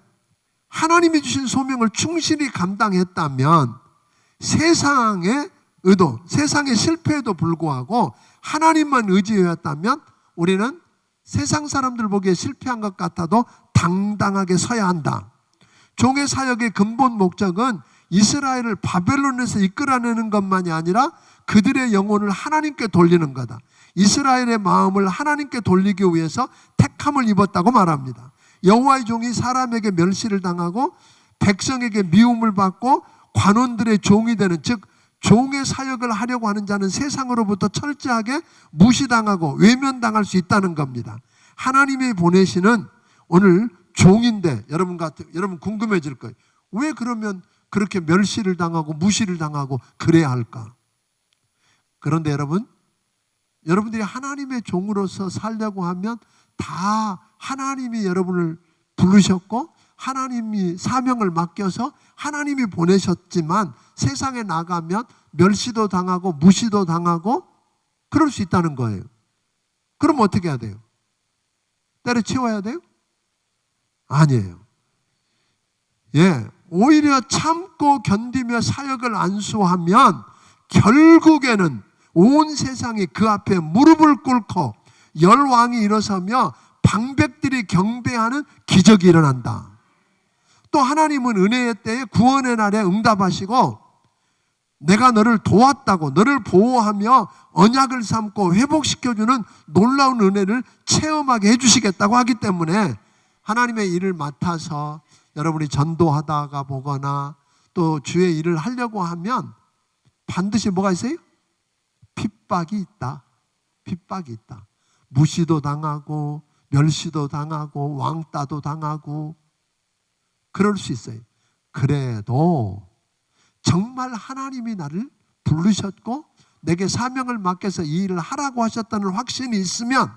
하나님이 주신 소명을 충실히 감당했다면 세상의 의도, 세상의 실패에도 불구하고 하나님만 의지해왔다면 우리는 세상 사람들 보기에 실패한 것 같아도 당당하게 서야 한다. 종의 사역의 근본 목적은 이스라엘을 바벨론에서 이끌어내는 것만이 아니라 그들의 영혼을 하나님께 돌리는 거다. 이스라엘의 마음을 하나님께 돌리기 위해서 택함을 입었다고 말합니다. 여호와의 종이 사람에게 멸시를 당하고 백성에게 미움을 받고 관원들의 종이 되는, 즉 종의 사역을 하려고 하는 자는 세상으로부터 철저하게 무시당하고 외면당할 수 있다는 겁니다. 하나님이 보내시는 오늘 종인데 여러분 궁금해질 거예요. 왜 그러면 그렇게 멸시를 당하고 무시를 당하고 그래야 할까? 그런데 여러분들이 하나님의 종으로서 살려고 하면 다 하나님이 여러분을 부르셨고 하나님이 사명을 맡겨서 하나님이 보내셨지만 세상에 나가면 멸시도 당하고 무시도 당하고 그럴 수 있다는 거예요. 그럼 어떻게 해야 돼요? 때려치워야 돼요? 아니에요. 오히려 참고 견디며 사역을 안수하면 결국에는 온 세상이 그 앞에 무릎을 꿇고 열왕이 일어서며 방백들이 경배하는 기적이 일어난다. 또 하나님은 은혜의 때에 구원의 날에 응답하시고 내가 너를 도왔다고 너를 보호하며 언약을 삼고 회복시켜주는 놀라운 은혜를 체험하게 해주시겠다고 하기 때문에 하나님의 일을 맡아서 여러분이 전도하다가 보거나 또 주의 일을 하려고 하면 반드시 뭐가 있어요? 핍박이 있다. 핍박이 있다. 무시도 당하고 멸시도 당하고 왕따도 당하고 그럴 수 있어요. 그래도 정말 하나님이 나를 부르셨고 내게 사명을 맡겨서 이 일을 하라고 하셨다는 확신이 있으면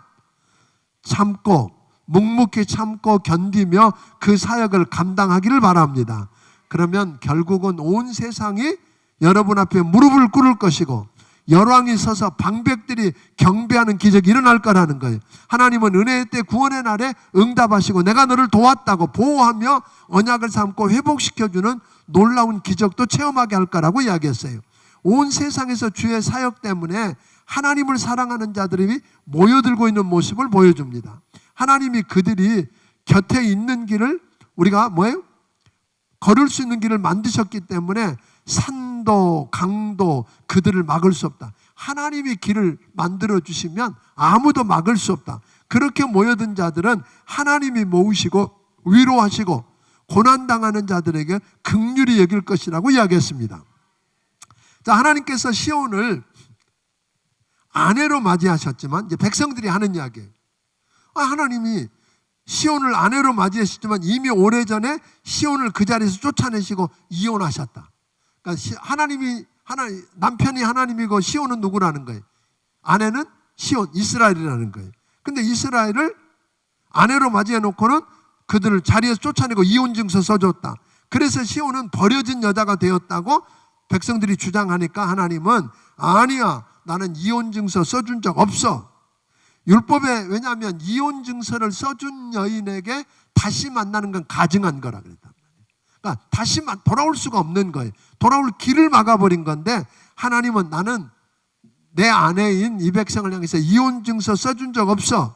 참고 묵묵히 참고 견디며 그 사역을 감당하기를 바랍니다. 그러면 결국은 온 세상이 여러분 앞에 무릎을 꿇을 것이고 열왕이 서서 방백들이 경배하는 기적이 일어날 거라는 거예요. 하나님은 은혜의 때 구원의 날에 응답하시고 내가 너를 도왔다고 보호하며 언약을 삼고 회복시켜주는 놀라운 기적도 체험하게 할 거라고 이야기했어요. 온 세상에서 주의 사역 때문에 하나님을 사랑하는 자들이 모여들고 있는 모습을 보여줍니다. 하나님이 그들이 곁에 있는 길을 우리가 뭐예요? 걸을 수 있는 길을 만드셨기 때문에 산도 강도 그들을 막을 수 없다. 하나님이 길을 만들어 주시면 아무도 막을 수 없다. 그렇게 모여든 자들은 하나님이 모으시고 위로하시고 고난당하는 자들에게 긍휼히 여길 것이라고 이야기했습니다. 자, 하나님께서 시온을 아내로 맞이하셨지만 이제 백성들이 하는 이야기예요. 하나님이 시온을 아내로 맞이하셨지만 이미 오래전에 시온을 그 자리에서 쫓아내시고 이혼하셨다. 그러니까 남편이 하나님이고 시온은 누구라는 거예요? 아내는 시온, 이스라엘이라는 거예요. 근데 이스라엘을 아내로 맞이해 놓고는 그들을 자리에서 쫓아내고 이혼 증서 써줬다. 그래서 시온은 버려진 여자가 되었다고 백성들이 주장하니까 하나님은 아니야, 나는 이혼 증서 써준 적 없어. 율법에 왜냐하면 이혼 증서를 써준 여인에게 다시 만나는 건 가증한 거라 그랬단 말이에요. 그러니까 다시 돌아올 수가 없는 거예요. 돌아올 길을 막아버린 건데 하나님은 나는 내 아내인 이 백성을 향해서 이혼 증서 써준 적 없어.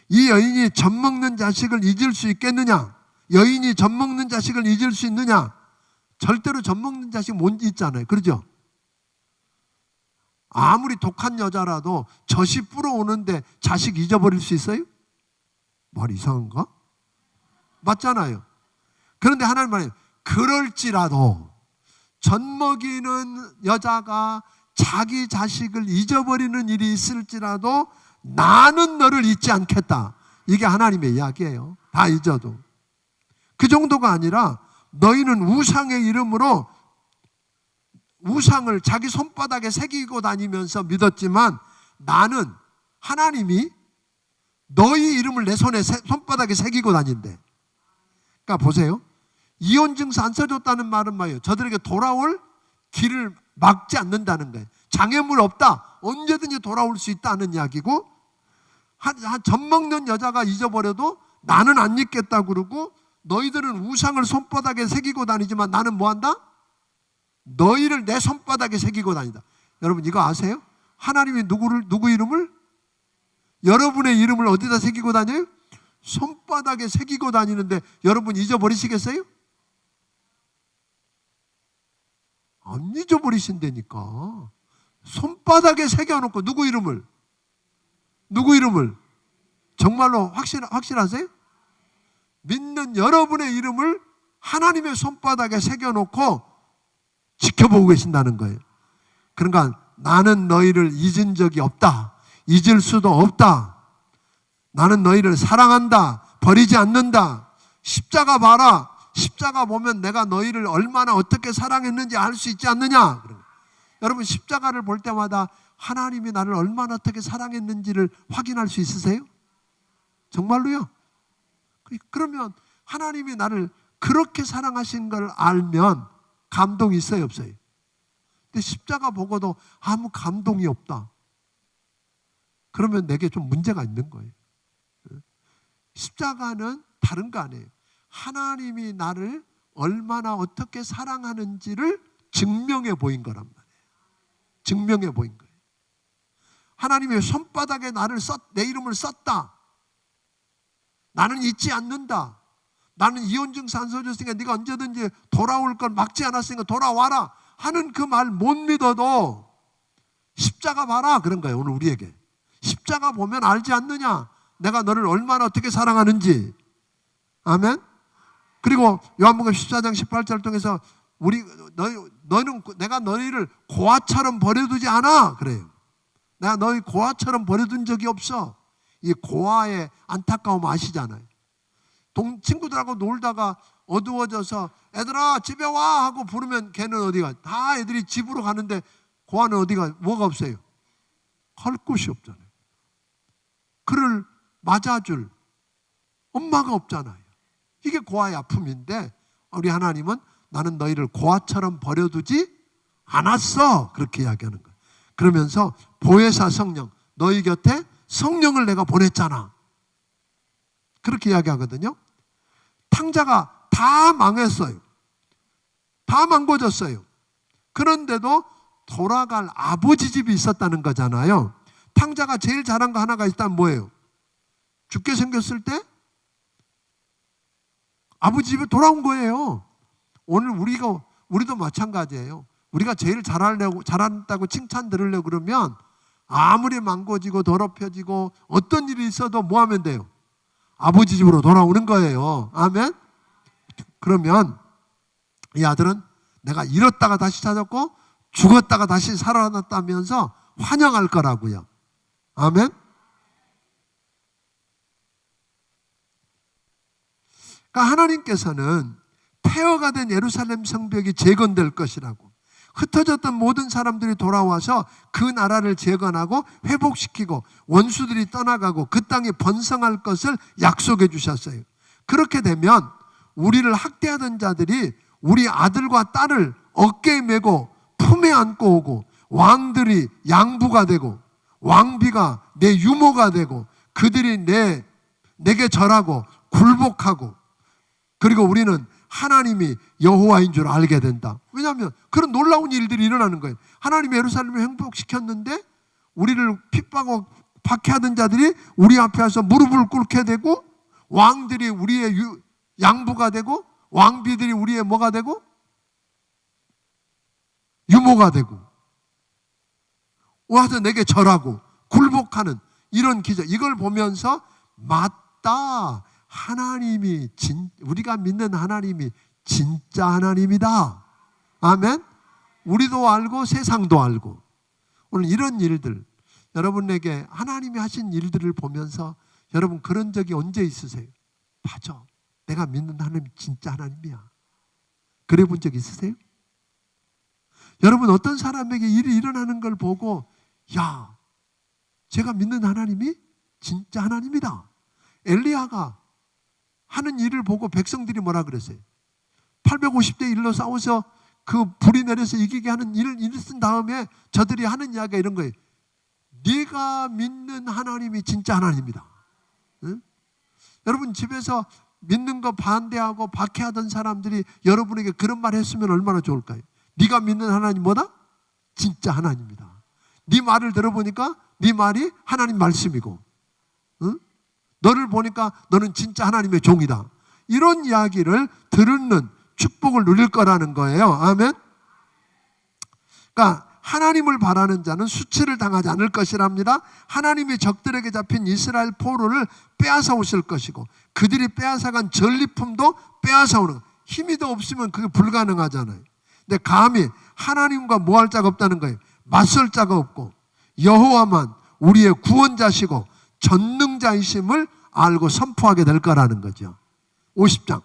이 여인이 젖먹는 자식을 잊을 수 있겠느냐? 여인이 젖먹는 자식을 잊을 수 있느냐? 절대로 젖먹는 자식 못 잊잖아요. 그러죠? 아무리 독한 여자라도 젖이 불어오는데 자식 잊어버릴 수 있어요? 말 이상한가? 맞잖아요. 그런데 하나님 말해요. 그럴지라도 젖먹이는 여자가 자기 자식을 잊어버리는 일이 있을지라도 나는 너를 잊지 않겠다. 이게 하나님의 이야기예요. 다 잊어도. 그 정도가 아니라 너희는 우상의 이름으로 우상을 자기 손바닥에 새기고 다니면서 믿었지만 나는 하나님이 너희 이름을 내 손바닥에 새기고 다닌대. 그러니까 보세요. 이혼 증서 안 써줬다는 말은 뭐예요? 저들에게 돌아올 길을 막지 않는다는 거예요. 장애물 없다. 언제든지 돌아올 수 있다는 이야기고 젖먹는 여자가 잊어버려도 나는 안 잊겠다 그러고 너희들은 우상을 손바닥에 새기고 다니지만 나는 뭐한다? 너희를 내 손바닥에 새기고 다닌다. 여러분 이거 아세요? 하나님이 누구 이름을? 여러분의 이름을 어디다 새기고 다녀요? 손바닥에 새기고 다니는데 여러분 잊어버리시겠어요? 안 잊어버리신다니까. 손바닥에 새겨놓고 누구 이름을? 정말로 확실하세요? 믿는 여러분의 이름을 하나님의 손바닥에 새겨놓고 지켜보고 계신다는 거예요. 그러니까 나는 너희를 잊은 적이 없다. 잊을 수도 없다. 나는 너희를 사랑한다. 버리지 않는다. 십자가 봐라. 십자가 보면 내가 너희를 얼마나 어떻게 사랑했는지 알 수 있지 않느냐. 여러분 십자가를 볼 때마다 하나님이 나를 얼마나 어떻게 사랑했는지를 확인할 수 있으세요? 정말로요? 그러면 하나님이 나를 그렇게 사랑하신 걸 알면 감동이 있어요, 없어요? 근데 십자가 보고도 아무 감동이 없다. 그러면 내게 좀 문제가 있는 거예요. 십자가는 다른 거 아니에요. 하나님이 나를 얼마나 어떻게 사랑하는지를 증명해 보인 거란 말이에요. 증명해 보인 거예요. 하나님의 손바닥에 내 이름을 썼다. 나는 잊지 않는다. 나는 이혼증서 안 써줬으니까 네가 언제든지 돌아올 걸 막지 않았으니까 돌아와라 하는 그 말 못 믿어도 십자가 봐라 그런 거예요. 오늘 우리에게 십자가 보면 알지 않느냐, 내가 너를 얼마나 어떻게 사랑하는지. 아멘. 그리고 요한복음 14장 18절을 통해서 너는 내가 너희를 고아처럼 버려두지 않아 그래요. 내가 너희 고아처럼 버려둔 적이 없어. 이 고아의 안타까움 아시잖아요. 친구들하고 놀다가 어두워져서 애들아 집에 와 하고 부르면 걔는 어디가? 다 애들이 집으로 가는데 고아는 어디가? 뭐가 없어요? 갈 곳이 없잖아요. 그를 맞아줄 엄마가 없잖아요. 이게 고아의 아픔인데 우리 하나님은 나는 너희를 고아처럼 버려두지 않았어 그렇게 이야기하는 거예요. 그러면서 보혜사 성령 너희 곁에 성령을 내가 보냈잖아 그렇게 이야기하거든요. 탕자가 다 망했어요. 다 망고졌어요. 그런데도 돌아갈 아버지 집이 있었다는 거잖아요. 탕자가 제일 잘한 거 하나가 있다면 뭐예요? 죽게 생겼을 때 아버지 집에 돌아온 거예요. 오늘 우리도 마찬가지예요. 우리가 제일 잘한다고 칭찬 들으려고 그러면 아무리 망고지고 더럽혀지고 어떤 일이 있어도 뭐 하면 돼요? 아버지 집으로 돌아오는 거예요. 아멘? 그러면 이 아들은 내가 잃었다가 다시 찾았고 죽었다가 다시 살아났다면서 환영할 거라고요. 아멘? 그러니까 하나님께서는 폐허가 된 예루살렘 성벽이 재건될 것이라고, 흩어졌던 모든 사람들이 돌아와서 그 나라를 재건하고 회복시키고 원수들이 떠나가고 그 땅이 번성할 것을 약속해 주셨어요. 그렇게 되면 우리를 학대하던 자들이 우리 아들과 딸을 어깨에 메고 품에 안고 오고, 왕들이 양부가 되고 왕비가 내 유모가 되고 그들이 내게 절하고 굴복하고, 그리고 우리는 하나님이 여호와인 줄 알게 된다. 왜냐하면 그런 놀라운 일들이 일어나는 거예요. 하나님이 예루살렘을 행복시켰는데 우리를 핍박하고 박해하던 자들이 우리 앞에 와서 무릎을 꿇게 되고, 왕들이 우리의 양부가 되고 왕비들이 우리의 뭐가 되고 유모가 되고 와서 내게 절하고 굴복하는 이런 기적, 이걸 보면서 맞다, 하나님이 우리가 믿는 하나님이 진짜 하나님이다. 아멘. 우리도 알고 세상도 알고. 오늘 이런 일들, 여러분에게 하나님이 하신 일들을 보면서 여러분 그런 적이 언제 있으세요? 맞아, 내가 믿는 하나님이 진짜 하나님이야. 그래 본 적 있으세요? 여러분 어떤 사람에게 일이 일어나는 걸 보고 야, 제가 믿는 하나님이 진짜 하나님이다. 엘리야가 하는 일을 보고 백성들이 뭐라 그랬어요? 850대 1로 싸워서 그 불이 내려서 이기게 하는 일을 쓴 다음에 저들이 하는 이야기가 이런 거예요. 네가 믿는 하나님이 진짜 하나님이다. 응? 여러분 집에서 믿는 거 반대하고 박해하던 사람들이 여러분에게 그런 말 했으면 얼마나 좋을까요? 네가 믿는 하나님 뭐다? 진짜 하나님이다. 네 말을 들어보니까 네 말이 하나님 말씀이고, 응? 너를 보니까 너는 진짜 하나님의 종이다. 이런 이야기를 들은 축복을 누릴 거라는 거예요. 아멘. 그러니까 하나님을 바라는 자는 수치를 당하지 않을 것이랍니다. 하나님이 적들에게 잡힌 이스라엘 포로를 빼앗아 오실 것이고 그들이 빼앗아간 전리품도 빼앗아 오는, 힘이 더 없으면 그게 불가능하잖아요. 근데 감히 하나님과 뭐 할 자가 없다는 거예요. 맞설 자가 없고 여호와만 우리의 구원자시고 전능자이심을 알고 선포하게 될 거라는 거죠. 50장.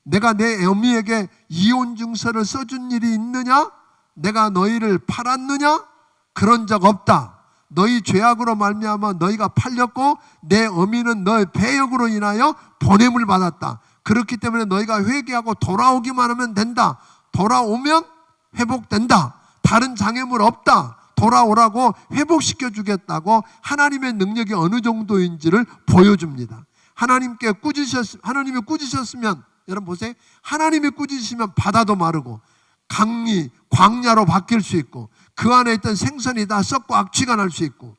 내가 내 어미에게 이혼 증서를 써준 일이 있느냐? 내가 너희를 팔았느냐? 그런 적 없다. 너희 죄악으로 말미암아 너희가 팔렸고 내 어미는 너의 배역으로 인하여 보냄을 받았다. 그렇기 때문에 너희가 회개하고 돌아오기만 하면 된다. 돌아오면 회복된다. 다른 장애물 없다. 돌아오라고 회복시켜 주겠다고 하나님의 능력이 어느 정도인지를 보여줍니다. 하나님이 꾸짖으셨으면, 여러분 보세요. 하나님이 꾸짖으시면 바다도 마르고 강이 광야로 바뀔 수 있고 그 안에 있던 생선이 다 썩고 악취가 날 수 있고,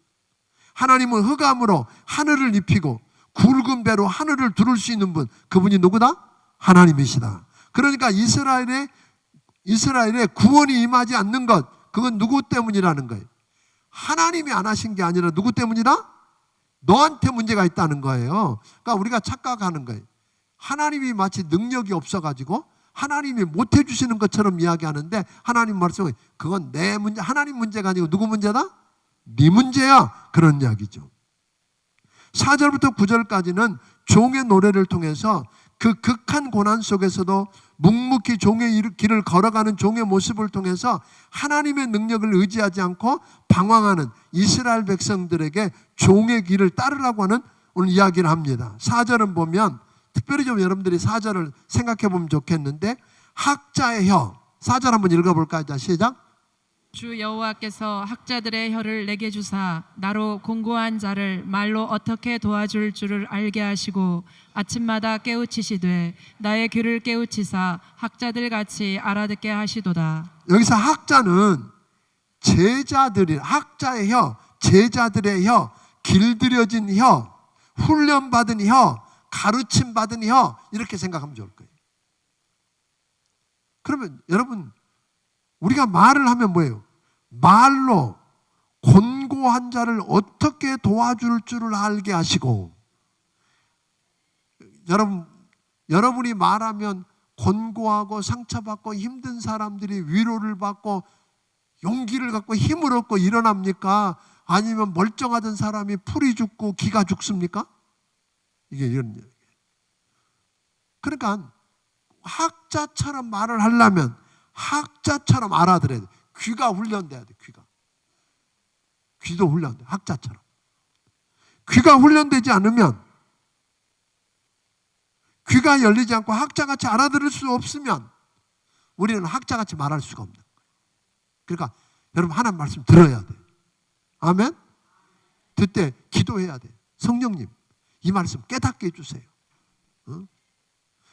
하나님은 흑암으로 하늘을 입히고 굵은 배로 하늘을 두를 수 있는 분, 그분이 누구다? 하나님이시다. 그러니까 이스라엘의 구원이 임하지 않는 것, 그건 누구 때문이라는 거예요? 하나님이 안 하신 게 아니라 누구 때문이다? 너한테 문제가 있다는 거예요. 그러니까 우리가 착각하는 거예요. 하나님이 마치 능력이 없어가지고 하나님이 못해 주시는 것처럼 이야기하는데, 하나님 말씀은 그건 내 문제, 하나님 문제가 아니고 누구 문제다? 네 문제야. 그런 이야기죠. 4절부터 9절까지는 종의 노래를 통해서 그 극한 고난 속에서도 묵묵히 종의 길을 걸어가는 종의 모습을 통해서 하나님의 능력을 의지하지 않고 방황하는 이스라엘 백성들에게 종의 길을 따르라고 하는 오늘 이야기를 합니다. 4절은 보면 특별히 좀 여러분들이 4절을 생각해 보면 좋겠는데, 학자의 혀, 4절 한번 읽어볼까요? 자, 시작. 주 여호와께서 학자들의 혀를 내게 주사 나로 공고한 자를 말로 어떻게 도와줄 줄을 알게 하시고 아침마다 깨우치시되 나의 귀를 깨우치사 학자들 같이 알아듣게 하시도다. 여기서 학자는 제자들이, 학자의 혀, 제자들의 혀, 길들여진 혀, 훈련받은 혀, 가르침받은 혀, 이렇게 생각하면 좋을 거예요. 그러면 여러분, 우리가 말을 하면 뭐예요? 말로 곤고한 자를 어떻게 도와줄 줄을 알게 하시고, 여러분이 말하면 곤고하고 상처받고 힘든 사람들이 위로를 받고 용기를 갖고 힘을 얻고 일어납니까? 아니면 멀쩡하던 사람이 풀이 죽고 기가 죽습니까? 이게 이런 얘기예요. 그러니까 학자처럼 말을 하려면 학자처럼 알아들어야 돼. 귀가 훈련돼야 돼. 귀도 훈련돼. 학자처럼. 귀가 훈련되지 않으면, 귀가 열리지 않고 학자같이 알아들을 수 없으면 우리는 학자같이 말할 수가 없는 거예요. 그러니까 여러분, 하나님 말씀 들어야 돼. 아멘? 그때 기도해야 돼. 성령님, 이 말씀 깨닫게 해주세요.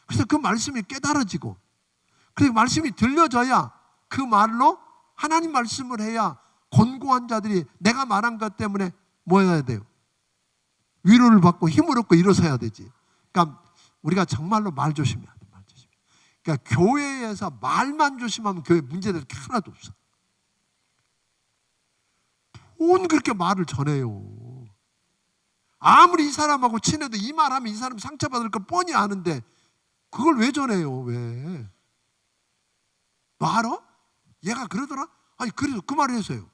그래서 그 말씀이 깨달아지고, 그리고 말씀이 들려져야 그 말로 하나님 말씀을 해야 곤고한 자들이 내가 말한 것 때문에 뭐 해야 돼요? 위로를 받고 힘을 얻고 일어서야 되지. 그러니까 우리가 정말로 말 조심해야 돼. 말 조심. 그러니까 교회에서 말만 조심하면 교회 문제될 게 하나도 없어. 돈 그렇게 말을 전해요. 아무리 이 사람하고 친해도 이 말하면 이 사람 상처받을 거 뻔히 아는데 그걸 왜 전해요? 왜? 너 알아? 얘가 그러더라? 아니, 그래서 그 말을 해서요.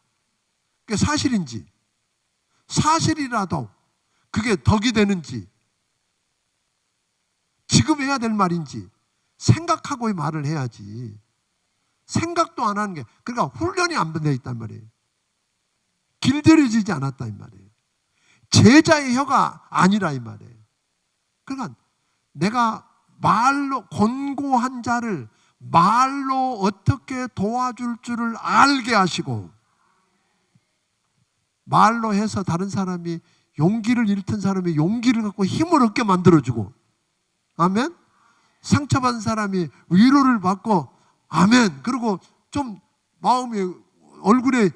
그게 사실인지, 사실이라도 그게 덕이 되는지, 지금 해야 될 말인지 생각하고 이 말을 해야지. 생각도 안 하는 게, 그러니까 훈련이 안 되어 있단 말이에요. 길들여지지 않았다 이 말이에요. 제자의 혀가 아니라 이 말이에요. 그러니까 내가 말로, 곤고한 자를 말로 어떻게 도와줄 줄을 알게 하시고, 말로 해서 다른 사람이, 용기를 잃던 사람이 용기를 갖고 힘을 얻게 만들어주고, 아멘? 상처받은 사람이 위로를 받고, 아멘. 그리고 좀 마음이, 얼굴에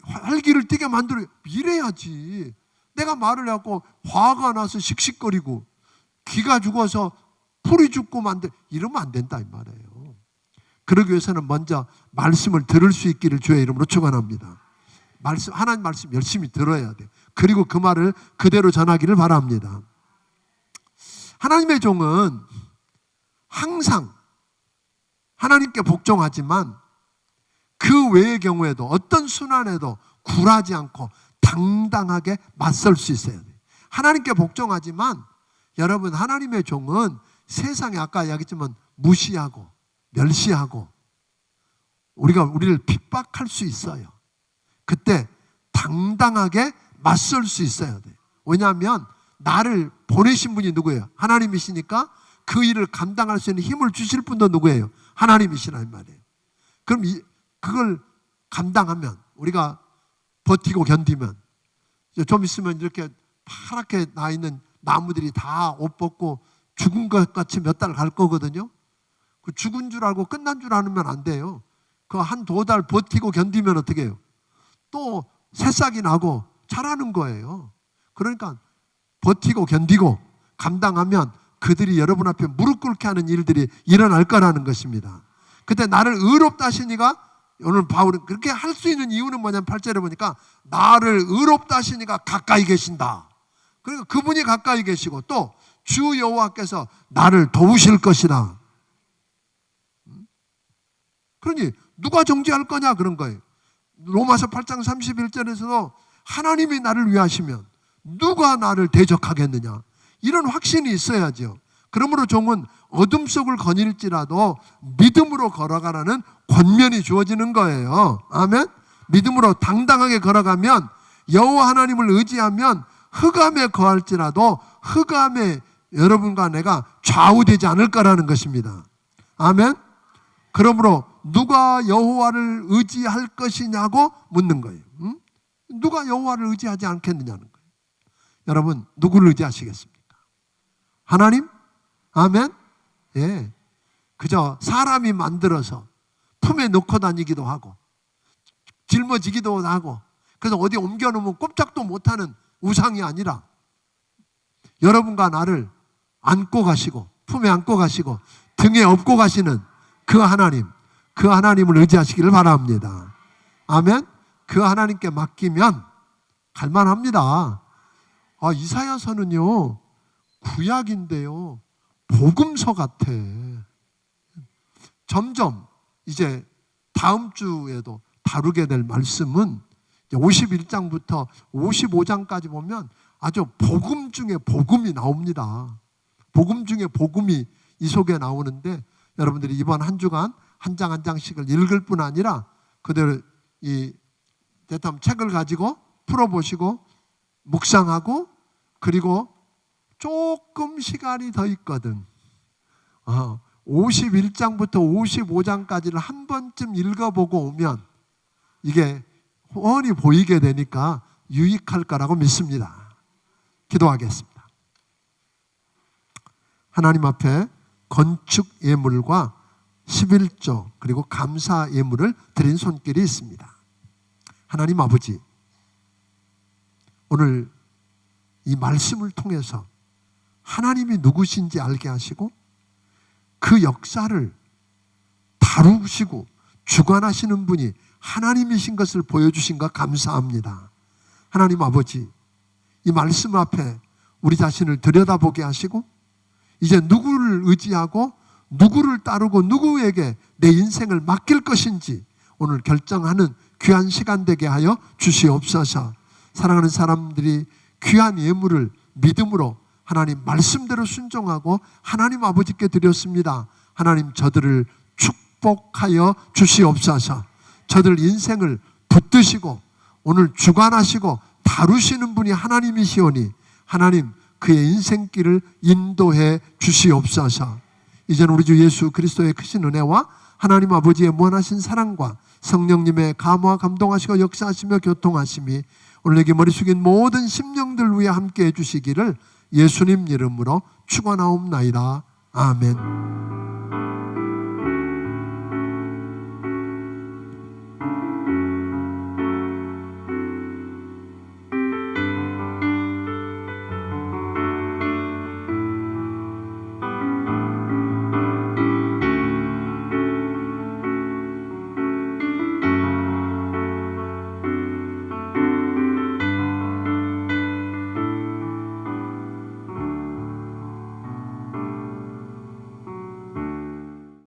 활기를 띠게 만들어, 이래야지. 내가 말을 해갖고 화가 나서 씩씩거리고 기가 죽어서 풀이 죽고 이러면 안 된다 이 말이에요. 그러기 위해서는 먼저 말씀을 들을 수 있기를 주의 이름으로 축원합니다. 하나님 말씀 열심히 들어야 돼. 그리고 그 말을 그대로 전하기를 바랍니다. 하나님의 종은 항상 하나님께 복종하지만 그 외의 경우에도 어떤 순환에도 굴하지 않고 당당하게 맞설 수 있어야 돼요. 하나님께 복종하지만 여러분, 하나님의 종은 세상에 아까 이야기했지만 무시하고 멸시하고 우리를 핍박할 수 있어요. 그때 당당하게 맞설 수 있어야 돼요. 왜냐하면 나를 보내신 분이 누구예요? 하나님이시니까 그 일을 감당할 수 있는 힘을 주실 분도 누구예요? 하나님이시라 이 말이에요. 그럼 그걸 감당하면, 우리가 버티고 견디면, 좀 있으면 이렇게 파랗게 나 있는 나무들이 다 옷 벗고 죽은 것 같이 몇 달 갈 거거든요. 그 죽은 줄 알고 끝난 줄 알면 안 돼요. 그 한 두 달 버티고 견디면 어떻게 해요? 또 새싹이 나고 자라는 거예요. 그러니까 버티고 견디고 감당하면 그들이 여러분 앞에 무릎 꿇게 하는 일들이 일어날 거라는 것입니다. 그때 나를 의롭다 하시니가, 오늘 바울은 그렇게 할 수 있는 이유는 뭐냐면 8절에 보니까 나를 의롭다 하시니가 가까이 계신다. 그러니까 그분이 가까이 계시고 또 주 여호와께서 나를 도우실 것이라. 그러니 누가 정죄할 거냐 그런 거예요. 로마서 8장 31절에서도 하나님이 나를 위하시면 누가 나를 대적하겠느냐, 이런 확신이 있어야죠. 그러므로 종은 어둠 속을 거닐지라도 믿음으로 걸어가라는 권면이 주어지는 거예요. 아멘. 믿음으로 당당하게 걸어가면, 여호와 하나님을 의지하면 흑암에 거할지라도 흑암에 여러분과 내가 좌우되지 않을 거라는 것입니다. 아멘. 그러므로 누가 여호와를 의지할 것이냐고 묻는 거예요. 누가 여호와를 의지하지 않겠느냐는 거예요. 여러분, 누구를 의지하시겠습니까? 하나님? 아멘. 예. 그저 사람이 만들어서 품에 넣고 다니기도 하고 짊어지기도 하고, 그래서 어디 옮겨놓으면 꼼짝도 못하는 우상이 아니라 여러분과 나를 안고 가시고 품에 안고 가시고 등에 업고 가시는 그 하나님, 그 하나님을 의지하시기를 바랍니다. 아멘. 그 하나님께 맡기면 갈만합니다. 이사야서는요 구약인데요 복음서 같아. 점점 이제 다음 주에도 다루게 될 말씀은 51장부터 55장까지 보면 아주 복음 중에 복음이 나옵니다. 복음 중에 복음이 이 속에 나오는데, 여러분들이 이번 한 주간 한 장 한 장씩을 읽을 뿐 아니라 그대로 이 대탐 책을 가지고 풀어보시고 묵상하고, 그리고 조금 시간이 더 있거든. 51장부터 55장까지를 한 번쯤 읽어보고 오면 이게 훤히 보이게 되니까 유익할 거라고 믿습니다. 기도하겠습니다. 하나님 앞에 건축 예물과 11조 그리고 감사 예물을 드린 손길이 있습니다. 하나님 아버지, 오늘 이 말씀을 통해서 하나님이 누구신지 알게 하시고 그 역사를 다루시고 주관하시는 분이 하나님이신 것을 보여주신 것 감사합니다. 하나님 아버지, 이 말씀 앞에 우리 자신을 들여다보게 하시고 이제 누구를 의지하고 누구를 따르고 누구에게 내 인생을 맡길 것인지 오늘 결정하는 귀한 시간 되게 하여 주시옵소서. 사랑하는 사람들이 귀한 예물을 믿음으로 하나님 말씀대로 순종하고 하나님 아버지께 드렸습니다. 하나님, 저들을 축복하여 주시옵소서. 저들 인생을 붙드시고 오늘 주관하시고 다루시는 분이 하나님이시오니 하나님, 그의 인생길을 인도해 주시옵소서. 이제는 우리 주 예수 그리스도의 크신 은혜와 하나님 아버지의 무한하신 사랑과 성령님의 감화 감동하시고 역사하시며 교통하심이 오늘 여기 머리 숙인 모든 심령들 위해 함께 해주시기를 예수님 이름으로 축원하옵나이다. 아멘.